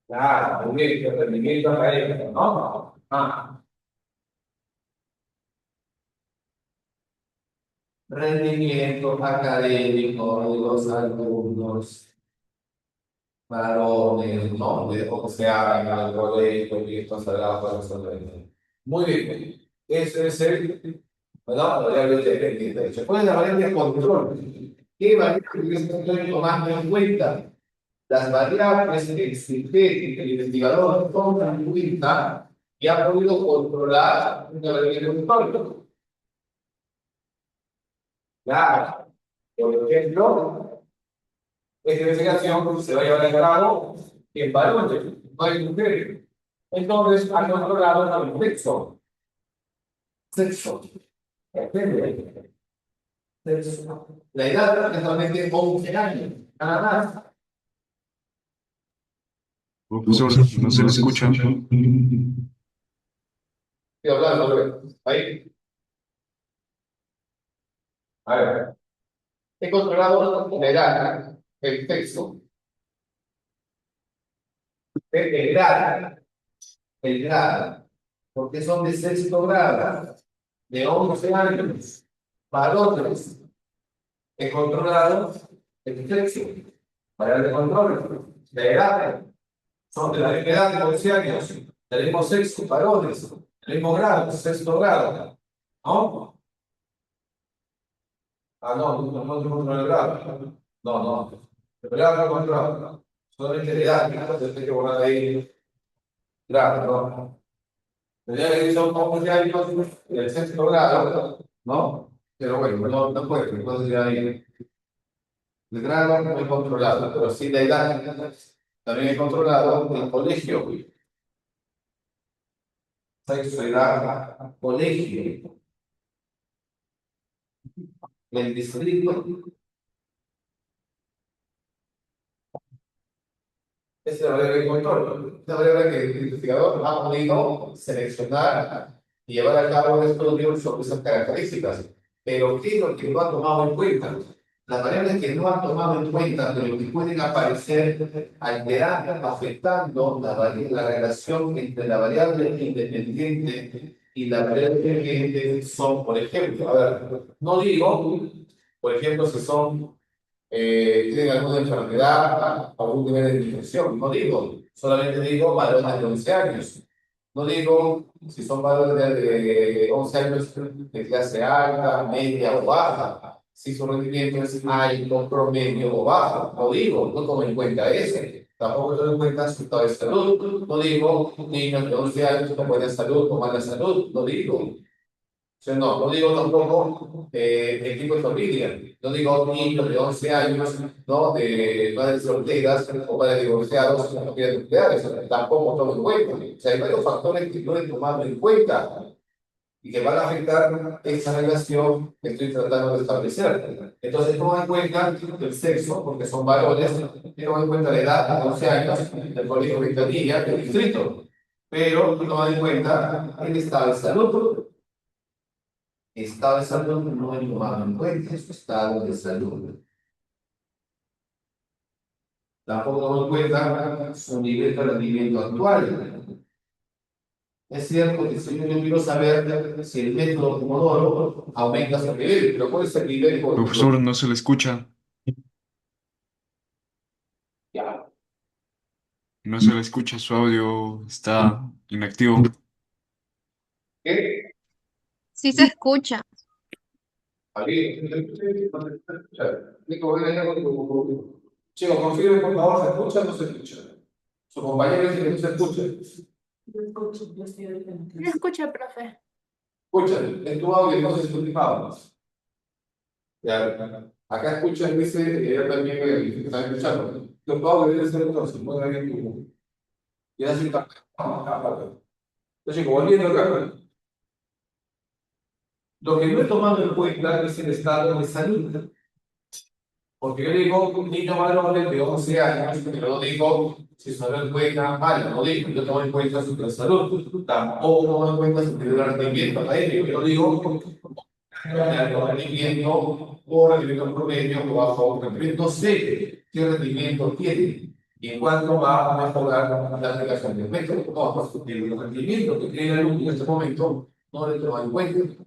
Claro, muy bien. El rendimiento académico, ¿no? Ah. Rendimiento académico de los alumnos varones, ¿no? O sea, en el colegio, y esto será para los alumnos. Muy bien. Ese es el, ¿verdad? La variable dependiente. Después la variable de control. ¿Qué variable estoy tomando en cuenta? Las variables que el investigador toma en cuenta y ha podido controlar una variable de control. Claro. Por ejemplo, esta investigación se va a llevar a cabo en varones, no en mujeres. Entonces, ha controlado el sexo. Sexo. ¿Entiendes? La edad es solamente 11 años, nada más. Profesor, no se le escucha. Estoy hablando, ahí. A ver, he controlado la edad, el sexo, el grado, el grado, porque son de sexto grado, de 11 años, varones. He controlado el sexo, para el control, la edad, son de la misma edad de 11 años, del mismo sexo, varones, del mismo grado, sexto grado, ¿no? Ah, no, no, no, no, no, el grado. No, no, el grado no controlado, solamente la edad, entonces hay que borrar ahí, grado, ¿no? Tendría que decir son 11 años, el sexto grado, ¿no? Pero bueno, no, no puede, entonces ya hay. El grado no es controlado, pero sí la edad también es controlado el colegio. Sexo, edad, colegio, el distrito. Esa es la variable de control. Esta variable que el investigador ha podido seleccionar y llevar a cabo estudios sobre esas características. Pero ¿qué es lo que no ha tomado en cuenta? Las variables que no han tomado en cuenta, pero que pueden aparecer alterando, afectando la relación entre la variable independiente y la variable dependiente son, por ejemplo, a ver, no digo, por ejemplo, si son tienen alguna enfermedad, algún nivel de infección. No digo, solamente digo varones de 11 años. No digo si son varones de 11 años de clase alta, media o baja. Si su rendimiento es alto, promedio o bajo. No digo, no tomo en cuenta ese. Tampoco tomo en cuenta su estado de salud. No digo niños de 11 años con buena salud o mala salud. No digo. Yo no, no digo tampoco equipo de familia, no digo niños de 11 años, ¿no? De madres solteras o padres divorciados, familias nucleares, tampoco tomo en cuenta. O sea, hay varios factores que no he tomado en cuenta y que van a afectar esa relación que estoy tratando de establecer. Entonces, tomo en cuenta el sexo, porque son varones, tomo en cuenta la edad, de 11 años, del colegio de ventanilla, del distrito, pero no tomo en cuenta el estado de salud. Estado de salud no es tomado en cuenta, su estado de salud. Tampoco tomo en cuenta su nivel de rendimiento actual. Es cierto que si yo quiero saber si el método Pomodoro aumenta su nivel, pero ¿cuál es el nivel por Profesor, no se le escucha. ya? No se le escucha, su audio está inactivo. ¿Qué? Sí se escucha. Aquí, Nico, ven acá Chico, confirme por favor, ¿se escucha o no se escucha? Su compañero dice que no se escucha. ¿Me escucha, profe? Escucha, en tu audio no se escucha. Ya, acá escuchan, dice, ella también está escuchando. Los pagos deben ser entonces, muy bien tu. Y así está. Entonces, como volviendo acá, lo que no he tomado en cuenta es el estado de salud. Porque yo digo un niño varón de 11 años, pero no digo si su salud buena o mala, no digo, yo tomo en cuenta su salud. Tampoco tomo en cuenta su nivel de rendimiento académico. Yo digo alto rendimiento o rendimiento promedio o bajo rendimiento, sé qué rendimiento tiene y cuánto va a mejorar la aplicación del método. No, el rendimiento que tiene el alumno en este momento no le toma en cuenta.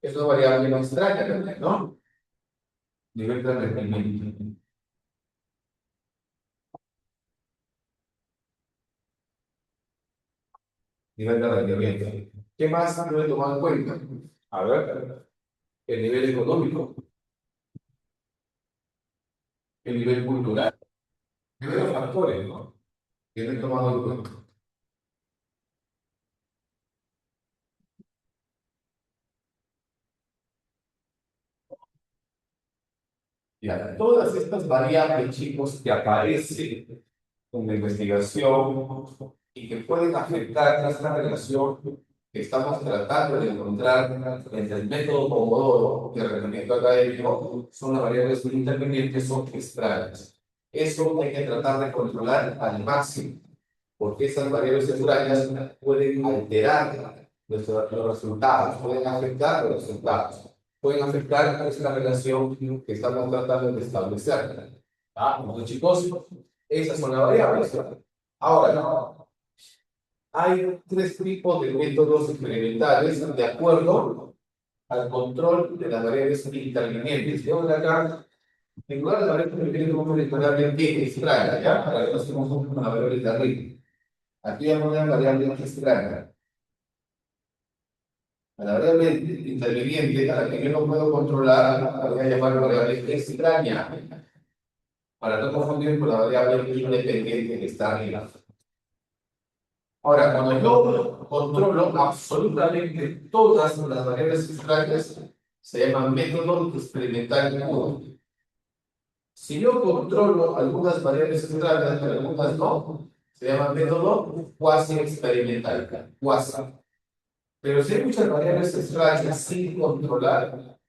Es una variable no extraña también, ¿no? Nivel de rendimiento. Nivel de rendimiento. ¿Qué más no he tomado en cuenta? A ver, el nivel económico, el nivel cultural. Hay varios factores, ¿no? Que no he tomado en cuenta. Ya, todas estas variables, chicos, que aparecen en la investigación y que pueden afectar esta relación estamos tratando de encontrar entre el método Pomodoro y el rendimiento académico son las variables intervinientes o extrañas. Eso hay que tratar de controlar al máximo, porque esas variables extrañas pueden alterar los resultados, pueden afectar los resultados, pueden afectar esta relación que estamos tratando de establecer. ¿Ah? Entonces, chicos, esas son las variables. Ahora, ¿no? Hay tres tipos de métodos experimentales de acuerdo al control de las variables intervinientes. Yo de acá, en lugar de las variables intervinientes, vamos a variable T extraña, ¿ya? Para que no se confunda con la variable de arriba. Aquí vamos a una variable extraña. A la variable interviniente, a la que yo no puedo controlar, la voy a llamar variable extraña, para no confundir con la variable independiente que está arriba. Ahora, cuando yo controlo absolutamente todas las variables extrañas, se llama método experimental puro. Si yo controlo algunas variables extrañas, pero algunas no, se llama método cuasi experimental. Cuasi. Pero si hay muchas variables extrañas sin controlar,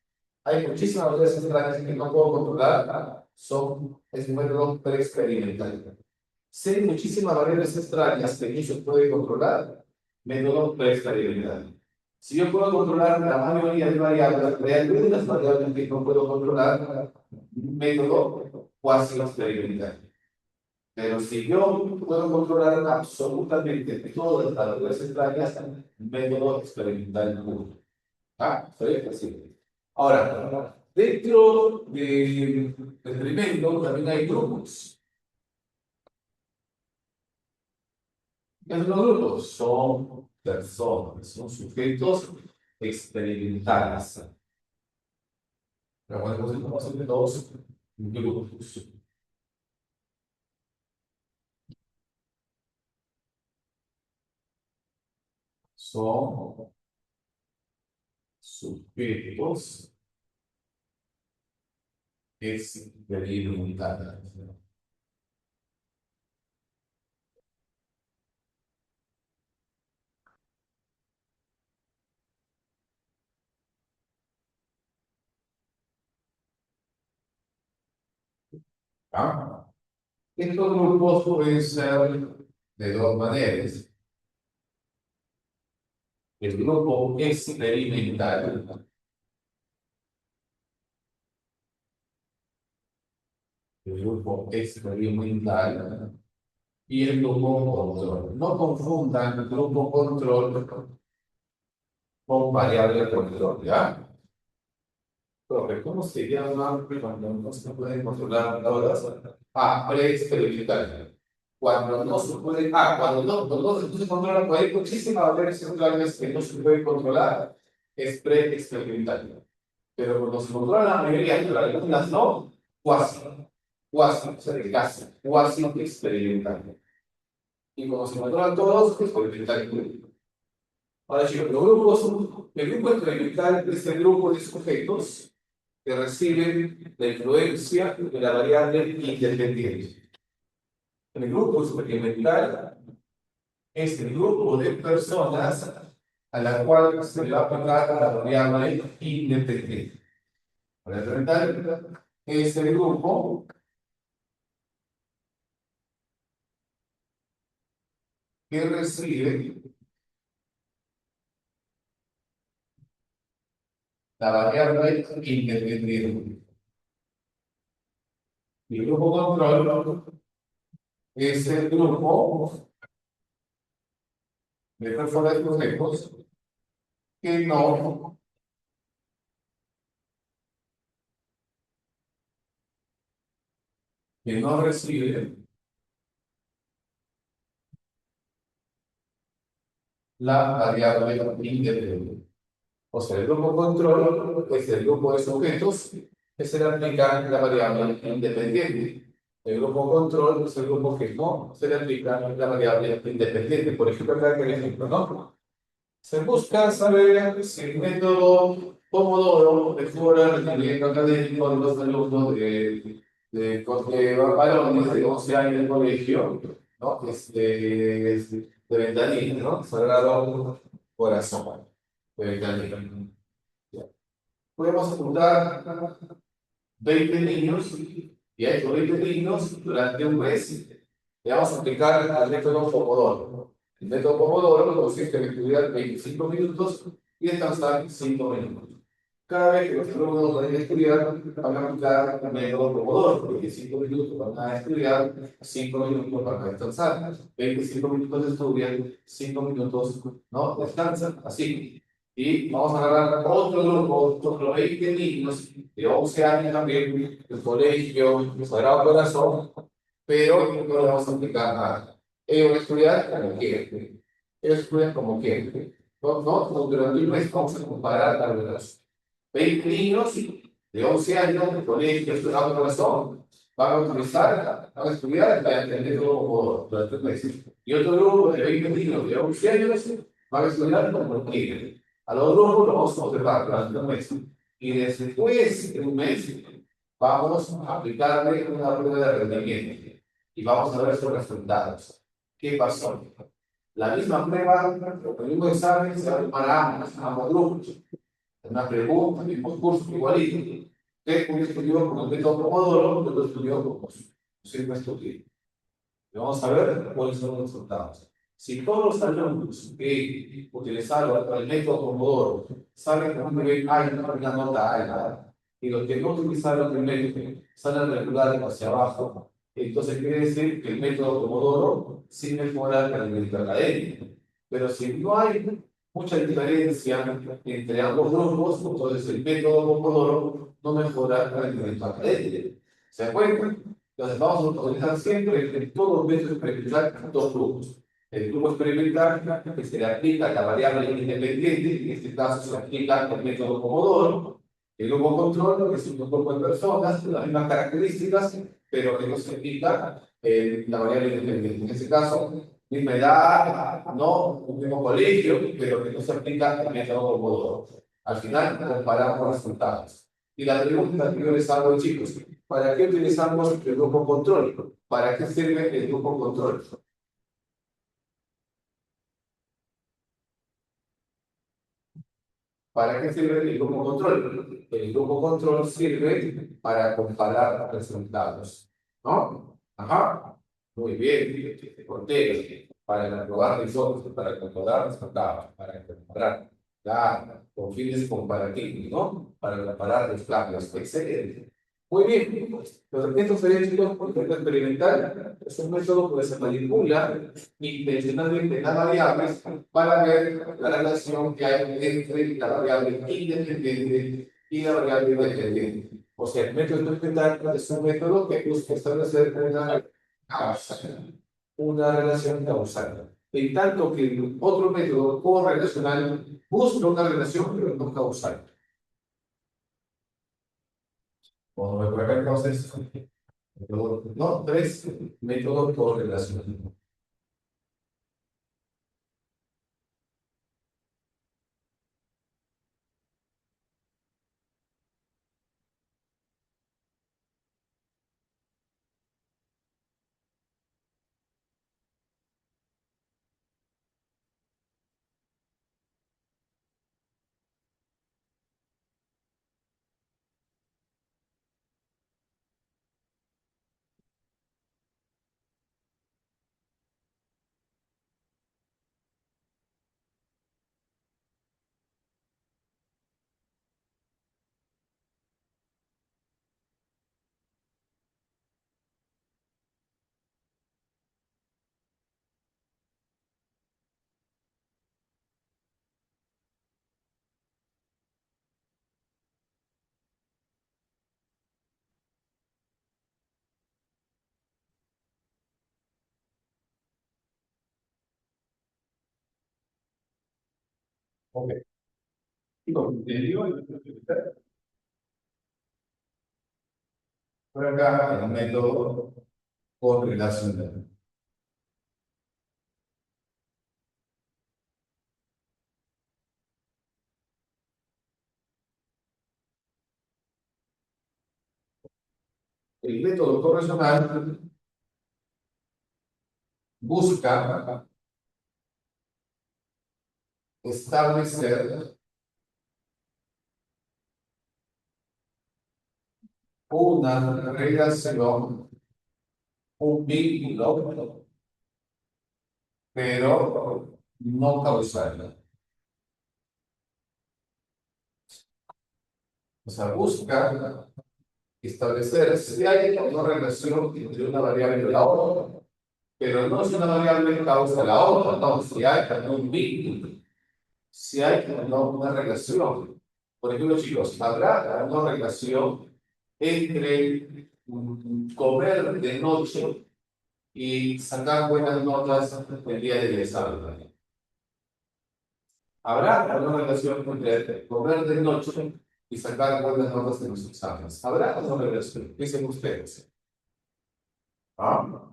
hay muchísimas variables extrañas que no puedo controlar, es un método preexperimental. Si hay muchísimas variables extrañas que no se puede controlar, método preexperimental. Si yo puedo controlar la mayoría de variables, realmente las variables que no puedo controlar, método cuasi experimental. Pero si yo puedo controlar absolutamente todas las variables extrañas, método experimental puro. Ah, ¿está bien? Así. Ahora, dentro del experimento también hay grupos. ¿Qué son los grupos? Son personas, son sujetos experimentales. Pero bueno, podemos hacer dos grupos. Son sujetos experimentales. ¿Ah? Estos grupos pueden ser de dos maneras. El grupo experimental, y el grupo control. No confundan el grupo control con variable de control, ¿ya? Profe, ¿cómo se llama cuando no se pueden controlar todas? Ah, preexperimental. Cuando no se puede, cuando no se controla, pues hay muchísimas variables centrales que no se pueden controlar, es preexperimental. Pero cuando se controla la mayoría, pero algunas no, cuasi, o sea, de casi, cuasi experimental. Y cuando se controlan todos, experimental. Ahora, chicos, el grupo experimental es el grupo de sujetos que reciben la influencia de la variable independiente. El grupo experimental es el grupo de personas a la cual se le va a aplicar la variable independiente. Para experimental es el grupo que recibe la variable independiente. Y el grupo control es el grupo de personas y sujetos que no reciben la variable independiente. O sea, el grupo control es el grupo de sujetos que se le aplica la variable independiente. El grupo control es el grupo que no se le aplica la variable independiente. Por ejemplo, acá hay el ejemplo, ¿no? Se busca saber si el método Pomodoro mejora el rendimiento académico de los alumnos de varones de 11 años en el colegio, ¿no? De ventanilla, ¿no? Sagrado corazón. Ya. Podemos apuntar 20 niños y a estos 20 niños durante un mes le vamos a aplicar el método Pomodoro. El método Pomodoro consiste en estudiar 25 minutos y descansar 5 minutos. Cada vez que los alumnos vayan a estudiar, van a aplicar el método Pomodoro. 25 minutos van a estudiar, 5 minutos van a descansar. 25 minutos estudian, 5 minutos no descansan. Así. Y vamos a agarrar otro grupo, otros 20 niños de 11 años también, del colegio, Sagrado Corazón, pero no le vamos a aplicar nada. Ellos van a estudiar como quieren. Ellos estudian como quieren. No, durante el mes vamos a comparar la relación. 20 niños de 11 años de colegio, Sagrado Corazón, van a utilizar, van a estudiar para entender todo durante el mes. Y otro grupo de 20 niños de 11 años van a estudiar como quieren. A los grupos los vamos a observar durante un mes. Y después de un mes, vamos a aplicarle una prueba de rendimiento y vamos a ver sus resultados. ¿Qué pasó? La misma prueba, el mismo examen se va a tomar a ambos grupos. Una pregunta, el mismo curso, igualito. Usted estudió con el método Pomodoro, otro estudió con su estudio. Y vamos a ver cuáles son los resultados. Si todos los alumnos que utilizaron el método Pomodoro salen con un nivel A, una nota alta, y los que no utilizaron el método salen regulares hacia abajo, entonces quiere decir que el método Pomodoro sí mejora el rendimiento académico. Pero si no hay mucha diferencia entre ambos grupos, entonces el método Pomodoro no mejora el rendimiento académico. ¿Se dan cuenta? Entonces vamos a utilizar siempre en todos los métodos experimentales dos grupos. El grupo experimental que se le aplica la variable independiente, en este caso se aplica el método Pomodoro. El grupo control, que es un grupo de personas con las mismas características, pero que no se aplica la variable independiente. En este caso, misma edad, no, un mismo colegio, pero que no se aplica el método Pomodoro. Al final, comparamos resultados. Y la pregunta que yo les hago, chicos, ¿para qué utilizamos el grupo control? ¿Para qué sirve el grupo control? ¿Para qué sirve el grupo control? El grupo control sirve para comparar resultados, ¿no? Ajá. Muy bien. Portero, para probar resultados, para comparar resultados, para comparar, ya, con fines comparativos, ¿no? Para comparar los cambios. Excelente. Muy bien, los métodos estadísticos por método experimental es un método que se manipula intencionalmente las variables para ver la relación que hay entre la variable independiente y la variable dependiente. O sea, el método experimental es un método que busca establecer una relación causal. En tanto que el otro método correlacional busca una relación pero no causal. Cuando me prueba entonces, no, tres métodos correlacionales. Ok. Y como te digo, por acá el método correlacional. El método correlacional busca establecer una relación, un vínculo, pero no causal. O sea, busca establecer si hay una relación entre una variable y la otra, pero no es una variable que causa la otra, no, si hay un vínculo, si hay una relación. Por ejemplo, chicos, habrá una relación entre comer de noche y sacar buenas notas el día del examen. Habrá una relación entre comer de noche y sacar buenas notas en los exámenes. Habrá una relación, dicen ustedes. ¿Ah?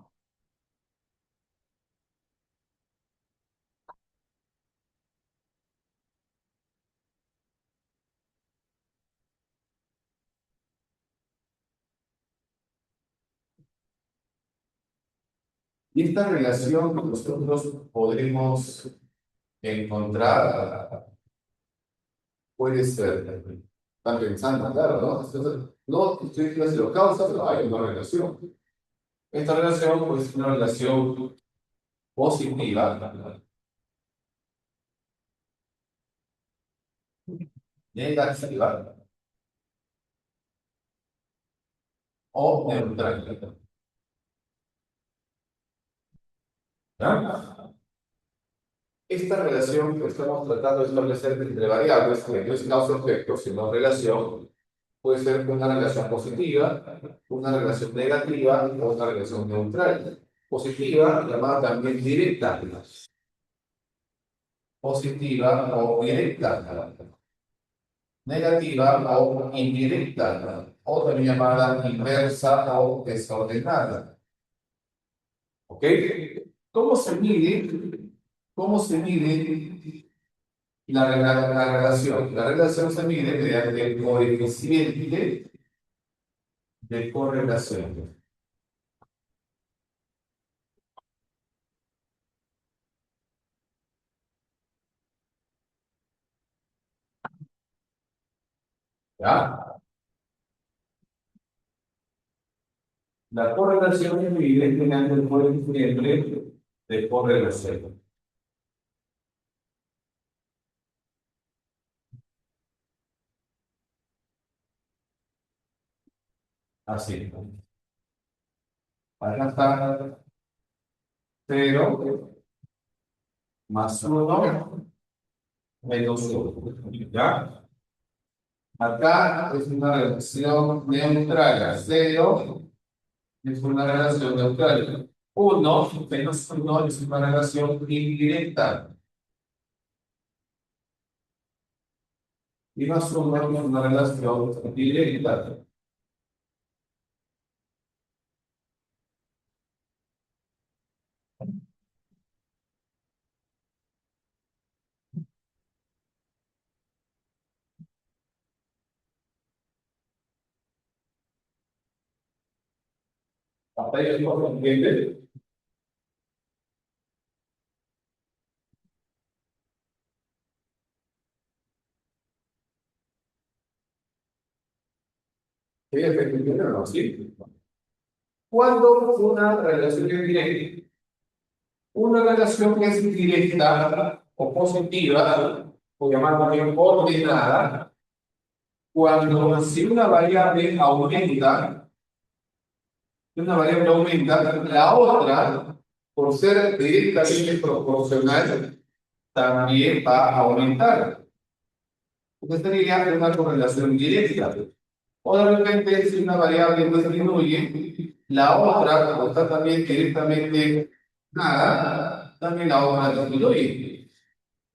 Y esta relación nosotros podremos encontrar, puede ser, están pensando, claro, ¿no? Entonces, no estoy diciendo si lo causa, pero hay una relación. Esta relación pues, es una relación positiva, negativa o neutral. ¿Ya? Esta relación que estamos tratando de establecer entre variables, que no es causa-efecto, sino relación, puede ser una relación positiva, una relación negativa o una relación neutral. Positiva, llamada también directa. Positiva o directa. Negativa o indirecta. O también llamada inversa o desordenada. ¿Ok? ¿Cómo se mide? ¿Cómo se mide la relación? La relación se mide mediante el coeficiente de correlación. ¿Ya? La correlación se mide mediante el coeficiente de correlación. Así. Acá está 0 más 1 menos 1. ¿Ya? Acá es una relación neutral. 0 es una relación neutral. 1 menos 1 es una relación indirecta. Y más 1 es una relación directa. ¿Hasta ahí lo entiende? ¿Sí? ¿Efectivamente o no? Sí. ¿Cuándo una relación es directa? Una relación que es directa o positiva, o llamada también ordenada, cuando si una variable aumenta, la otra, por ser directamente proporcional, también va a aumentar. Entonces sería una correlación directa. O de repente, si una variable disminuye, la otra, como está también directamente nada, también la otra disminuye.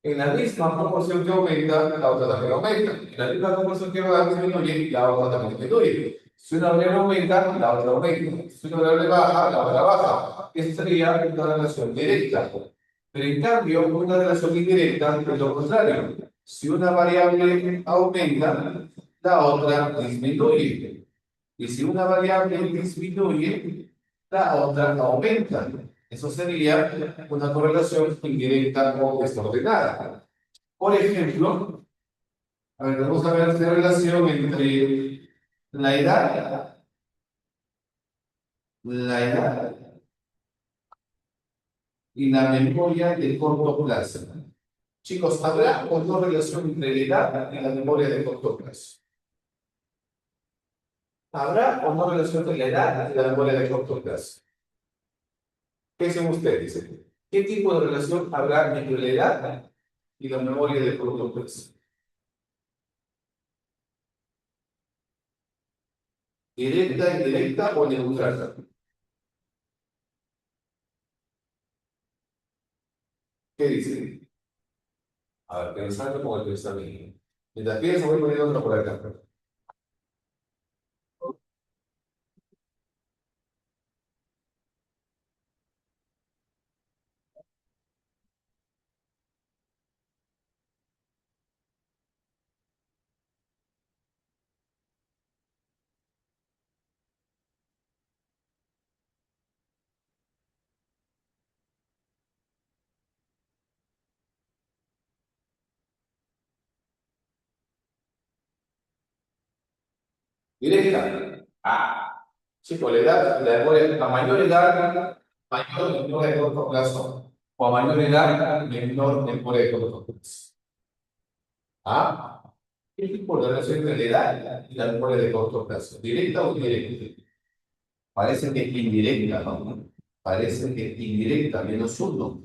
En la misma proporción que aumenta, la otra también aumenta. En la misma proporción que va disminuye, la otra también disminuye. Si una variable aumenta, la otra aumenta. Si una variable baja, la otra baja. Esa sería una relación directa. Pero en cambio, una relación indirecta es lo contrario. Si una variable aumenta, la otra disminuye. Y si una variable disminuye, la otra aumenta. Eso sería una correlación indirecta o desordenada. Por ejemplo, a ver, vamos a ver la relación entre la edad, la edad y la memoria de corto plazo. Chicos, ¿habrá o no relación entre la edad y la memoria de corto plazo? ¿Habrá o no relación entre la edad y la memoria de corto plazo? ¿Qué dicen ustedes? ¿Qué tipo de relación habrá entre la edad y la memoria de corto plazo? ¿Directa, indirecta o neutral? ¿Qué dicen? A ver, pensando con el pensamiento. Mientras pienso, voy poniendo otro por acá. Directa. Ah, chicos, la edad, la memoria, a mayor edad, mayor memoria de corto plazo. O a mayor edad, menor memoria de corto plazo. ¿Ah? ¿Qué tipo de relación entre la edad y la memoria de corto plazo? ¿Directa o indirecta? Parece que es indirecta, ¿no? Parece que es indirecta, menos uno.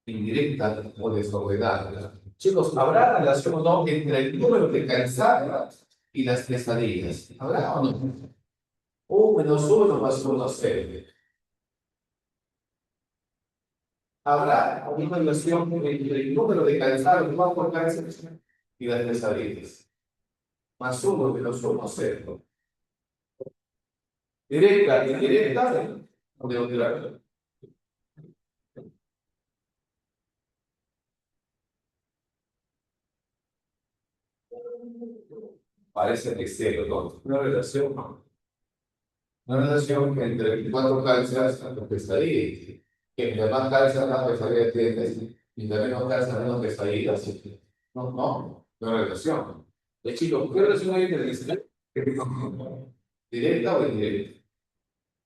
Indirecta o desordenada. Chicos, ¿habrá relación o no entre el número de cansadas y las pesadillas? ¿Habrá o no? Menos uno más uno cero. ¿Habrá una relación entre el número de cansados más por cáncer y las pesadillas? Más uno menos uno cero. Directa, indirecta o neutral. Parece que cero, ¿no? Una relación, ¿no? Una relación entre cuatro calzas y las pesadillas. Que mientras más calzas, más pesadillas tienes. Mientras menos calzas, menos pesadillas. No, no, no hay relación. De chicos, ¿qué relación hay entre el estrés? ¿Directa o indirecta?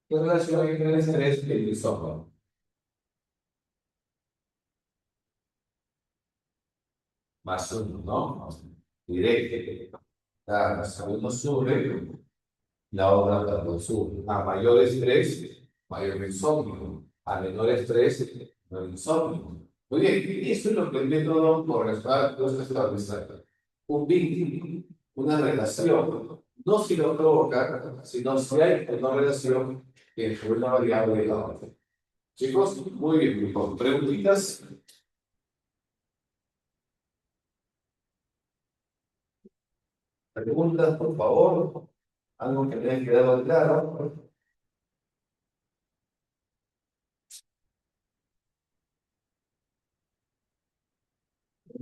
¿Qué relación hay entre el estrés y el insomnio? Más uno, ¿no? Directa. Cada segundo sube, la otra también sube. A mayor estrés, mayor insomnio. A menor estrés, menor insomnio. Muy bien, y eso es lo que el método corresponde a establecer. Un vínculo, una relación, no si lo provoca, sino si hay una relación entre una variable y la otra. Chicos, muy bien, con preguntitas. Preguntas, por favor. Algo que me haya quedado claro.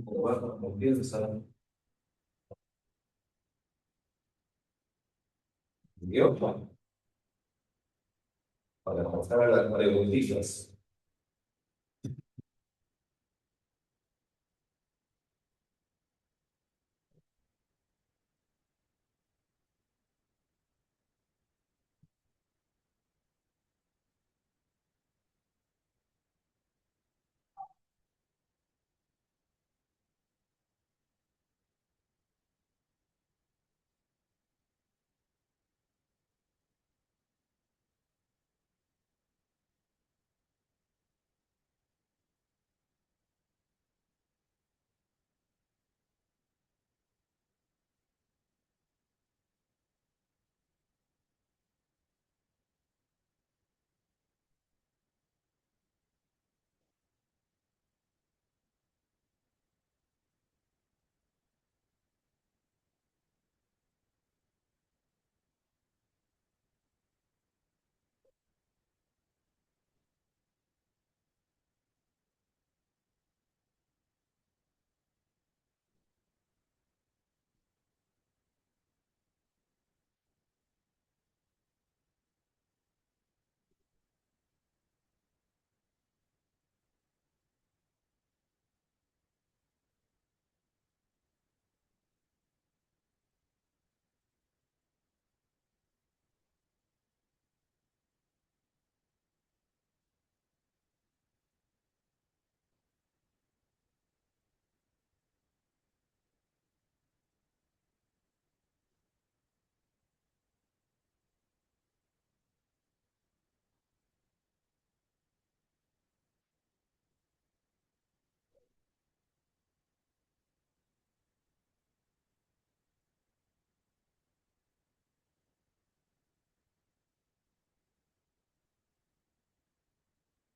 Bueno, como piensan, yo, para pasar a las preguntitas.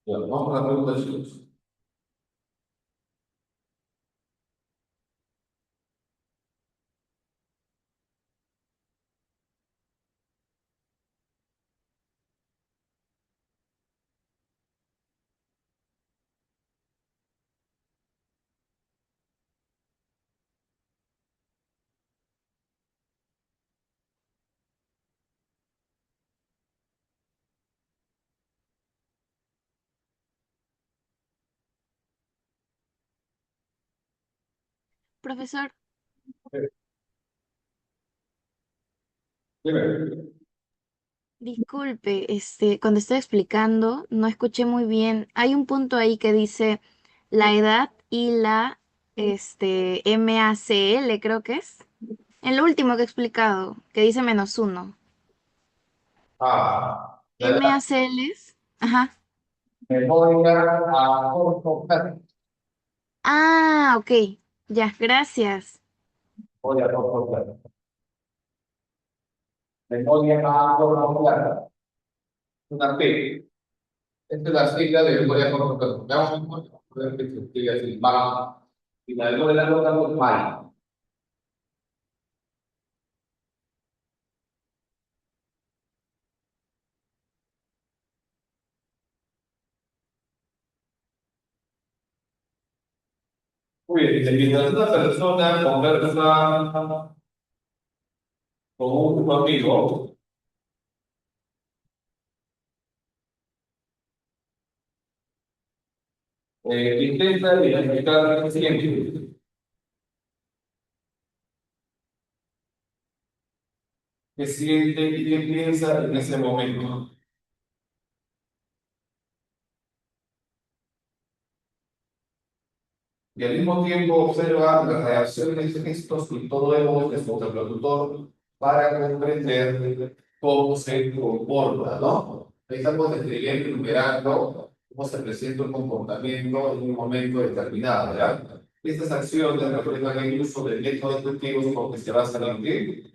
Ya, vamos con la pregunta, chicos. Profesor, Dime. disculpe, cuando estoy explicando, no escuché muy bien. Hay un punto ahí que dice la edad y la, MACL, creo que es. En lo último que he explicado, que dice -1. La edad, MACLs, ajá. memoria a corto plazo. Ah, ok. Ya, gracias. Memoria a corto plazo. Memoria a corto plazo. Una P. Esta es la sigla de memoria a corto plazo. Veamos cómo poder que se escribe así, MAC. Y la memoria a largo plazo es MAI. Muy bien, dice, mientras una persona conversa con un amigo, intenta identificar qué siente, y qué piensa en ese momento. Y al mismo tiempo observa las reacciones, gestos y todo el de su interlocutor para comprender cómo se comporta, ¿no? Ahí estamos describiendo, enumerando cómo se presenta un comportamiento en un momento determinado, ¿verdad? Estas acciones reflejan el uso de métodos deductivos porque se basan en qué.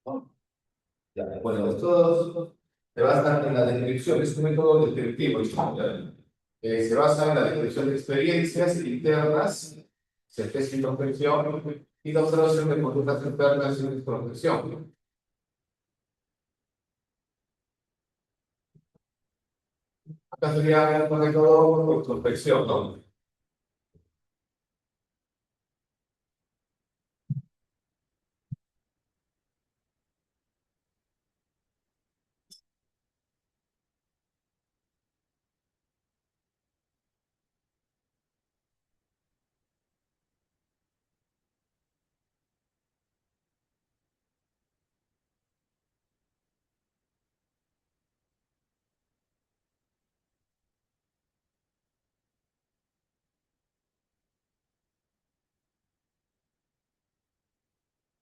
¿No? Ya, bueno, esto se basa en la descripción, es un método descriptivo, ¿ya? Se basa en la descripción de experiencias internas, certeza y introspección, y la observación de conductas internas y introspección. Acá sería un método de introspección, ¿no?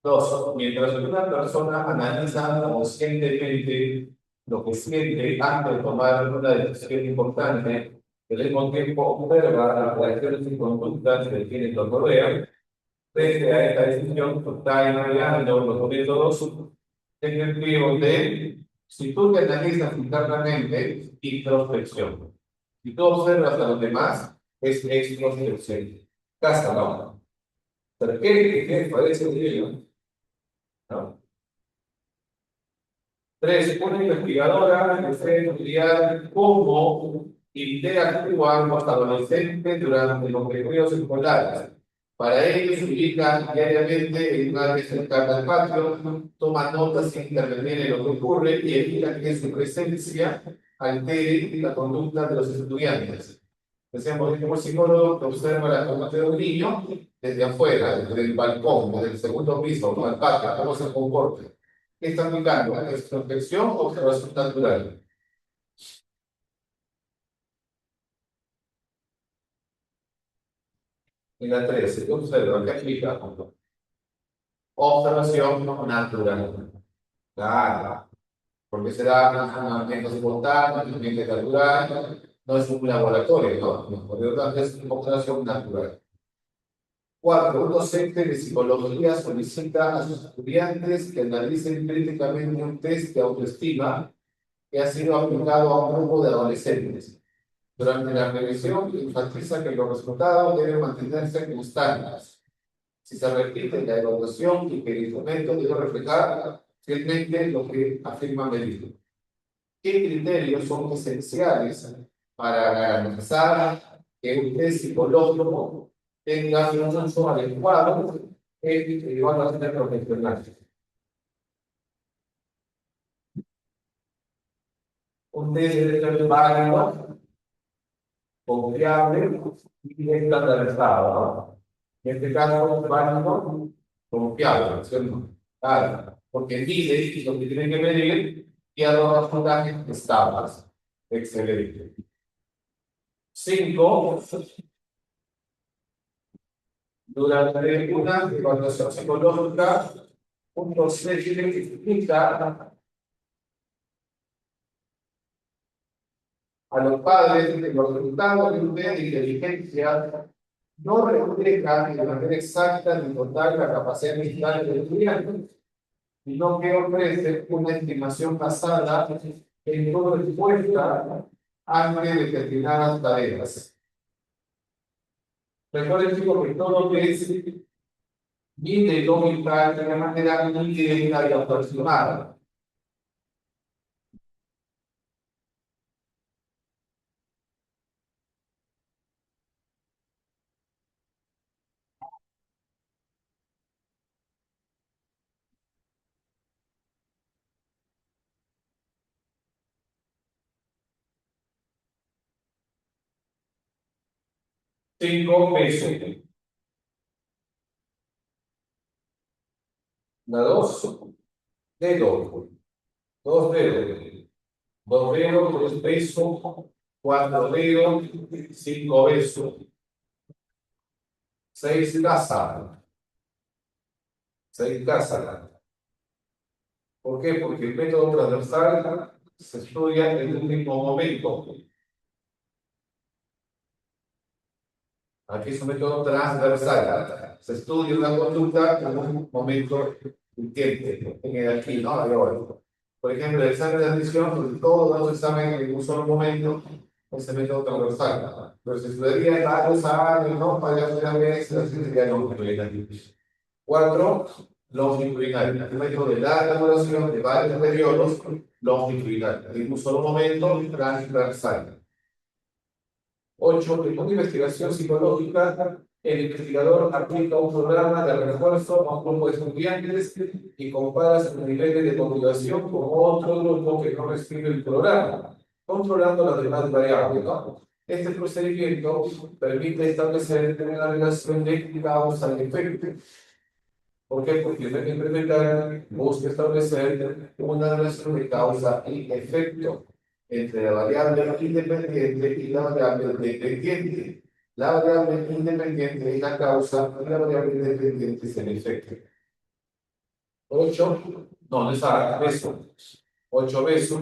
Dos, mientras una persona analiza conscientemente lo que siente antes de tomar una decisión importante, al mismo tiempo observa las reacciones y conductas de quienes lo rodean, frente a esta decisión está empleando los métodos descriptivos de si tú te analizas internamente, introspección. Si tú observas a los demás, es extrospección. Casa, no. ¿Pero qué parece de ello? ¿No? Tres, una investigadora desea estudiar cómo interactúan los adolescentes durante los recreos escolares. Para ello, se ubican diariamente en una área cercana al patio, toman notas sin intervenir en lo que ocurre y evitan que su presencia altere la conducta de los estudiantes. Decíamos, como psicólogo que observa la conducta de un niño desde afuera, desde el balcón, desde el segundo piso, o al patio, cómo se comporta. ¿Qué está aplicando? ¿Extrospección o observación natural? En la 13, ¿qué observa? ¿Qué aplica? Observación natural. Claro, porque se da un ambiente espontáneo, un ambiente natural, no es un laboratorio, ¿no? Por lo tanto, es una observación natural. 4. Un docente de psicología solicita a sus estudiantes que analicen críticamente un test de autoestima que ha sido aplicado a un grupo de adolescentes. Durante la revisión, enfatiza que los resultados deben mantenerse constantes. Si se repite la evaluación y que el instrumento debe reflejar fielmente lo que afirma medir. ¿Qué criterios son esenciales para garantizar que un test psicológico tenga un uso adecuado en evaluación profesional? Un test debe ser válido, confiable y estandarizado, ¿no? En este caso, válido, confiable, ¿cierto? Claro, porque mide lo que tiene que medir y a los puntajes estables. Excelente. 5. Durante una evaluación psicológica, un docente explica a los padres que los resultados de un test de inteligencia no reflejan de manera exacta ni total la capacidad digital del estudiante, sino que ofrece una estimación basada en su respuesta ante determinadas tareas. Recuerden, chicos, que todo lo que es mide y lógica de una manera muy directa y aproximada. Cinco pesos. La 2, dedo. 2 dedos. 2 dedos, 3 pesos. 4 dedos, 5 besos. 6 casa. 6 casa. ¿Por qué? Porque el método transversal se estudia en un mismo momento. Aquí es un método transversal. Se estudia una conducta en un momento del tiempo, en el aquí, ¿no? Ahora. Por ejemplo, el examen de admisión, pues, todos los exámenes en un solo momento, ese método transversal. Pero se estudiaría en varios años, ¿no? Para hacer veces, así sería longitudinal. 4. Longitudinal. El método de larga duración de varios periodos longitudinal. En un solo momento, transversal. 8. En una investigación psicológica, el investigador aplica un programa de refuerzo a un grupo de estudiantes y compara sus niveles de motivación con otro grupo que no recibe el programa, controlando las demás variables, ¿no? Este procedimiento permite establecer una relación de causa y efecto. ¿Por qué? Porque el implementar busca establecer una relación de causa y efecto entre la variable independiente y la variable dependiente. La variable independiente es la causa y la variable independiente es el efecto. 8, no es beso. 8 besos.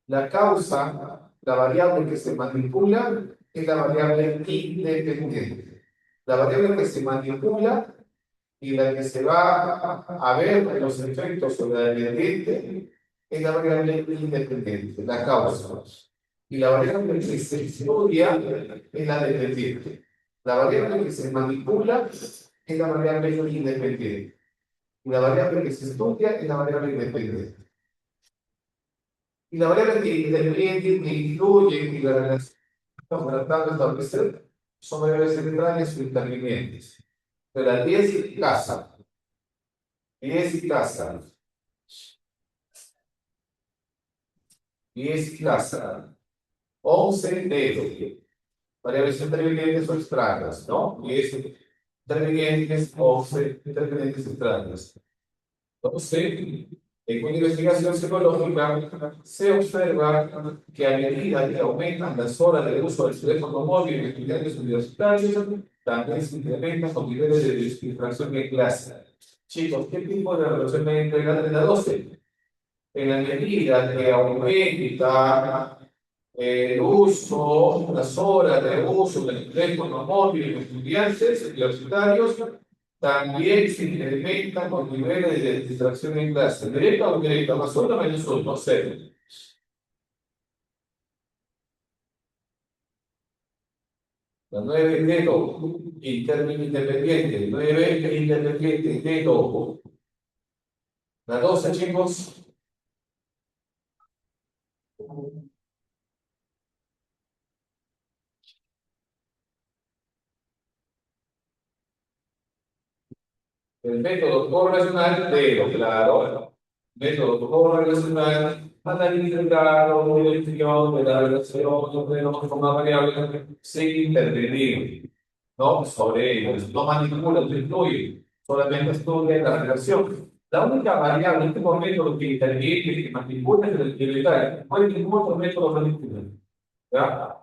La causa, la variable que se manipula, es la variable independiente. La variable que se manipula y la que se va a ver los efectos sobre la dependiente es la variable independiente, la causa. Y la variable que se estudia es la dependiente. La variable que se manipula es la variable independiente. Y la variable que se estudia es la variable independiente. Y la variable que independiente que incluye y la relación tratando de establecer son variables centrales o intervinientes. De las 10 casas. 10 casa. 10 casa. 11 dedos. Variables intervinientes o extrañas, ¿no? 10 intervinientes, 11 intervinientes extrañas. Entonces, en una investigación psicológica se observa que a medida que aumentan las horas de uso del teléfono móvil en estudiantes universitarios, también se incrementan con niveles de distracción en clase. Chicos, ¿qué tipo de relación hay entre la 12? En la medida que aumenta el uso, las horas de uso del teléfono móvil de estudiantes universitarios, también se incrementan los niveles de distracción en clase. ¿Directa o indirecta? Más uno menos uno, cero. La 9 de todo, independiente, 9 independiente de todo. La 12, chicos, el método correlacional de lo claro. Método correlacional, análisis claro, dirección de la relación de los con una variable sin intervenir, ¿no? Sobre ellos. No manipula, no incluye, solamente estudia la relación. La única variable en este momento que interviene, que manipula es el detalle. No hay ningún otro método manipula. ¿Ya?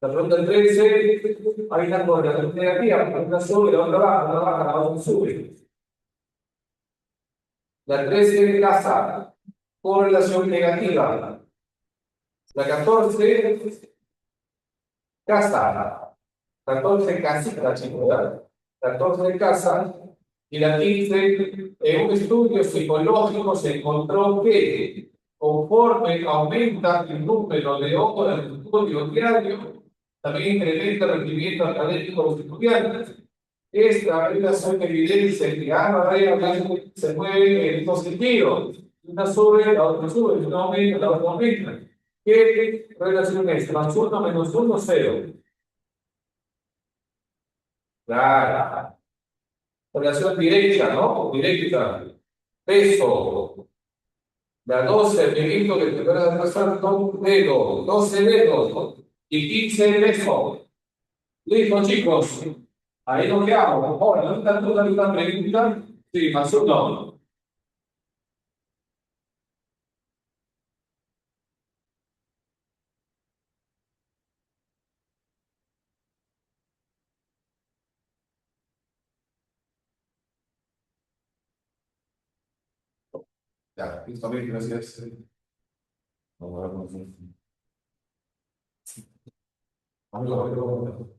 La pregunta 13, hay una correlación negativa, una sube, la otra baja, la otra sube. La 13 casa, correlación negativa. La 14 casa. 14 casita, chicos, ¿verdad? 14 casa. Y la 15, en un estudio psicológico se encontró que conforme aumenta el número de horas de estudio diario, también incrementa el rendimiento académico de los estudiantes. Esta relación evidencia que ambas variables se mueven en dos sentidos. Una sube, la otra sube, una aumenta, la otra aumenta. ¿Qué relación es? Más uno menos uno, cero. Claro. Relación directa, ¿no? Directa. Peso. La 12, el milímetro que te puede pasar con dedo, 12 dedos, ¿no? Y 15 peso. Listo, chicos. Ahí nos quedamos. Ahora, ¿no está toda la pregunta? Sí, más uno. Ya, listo, bien, gracias. Vamos a ver. Vamos a ver.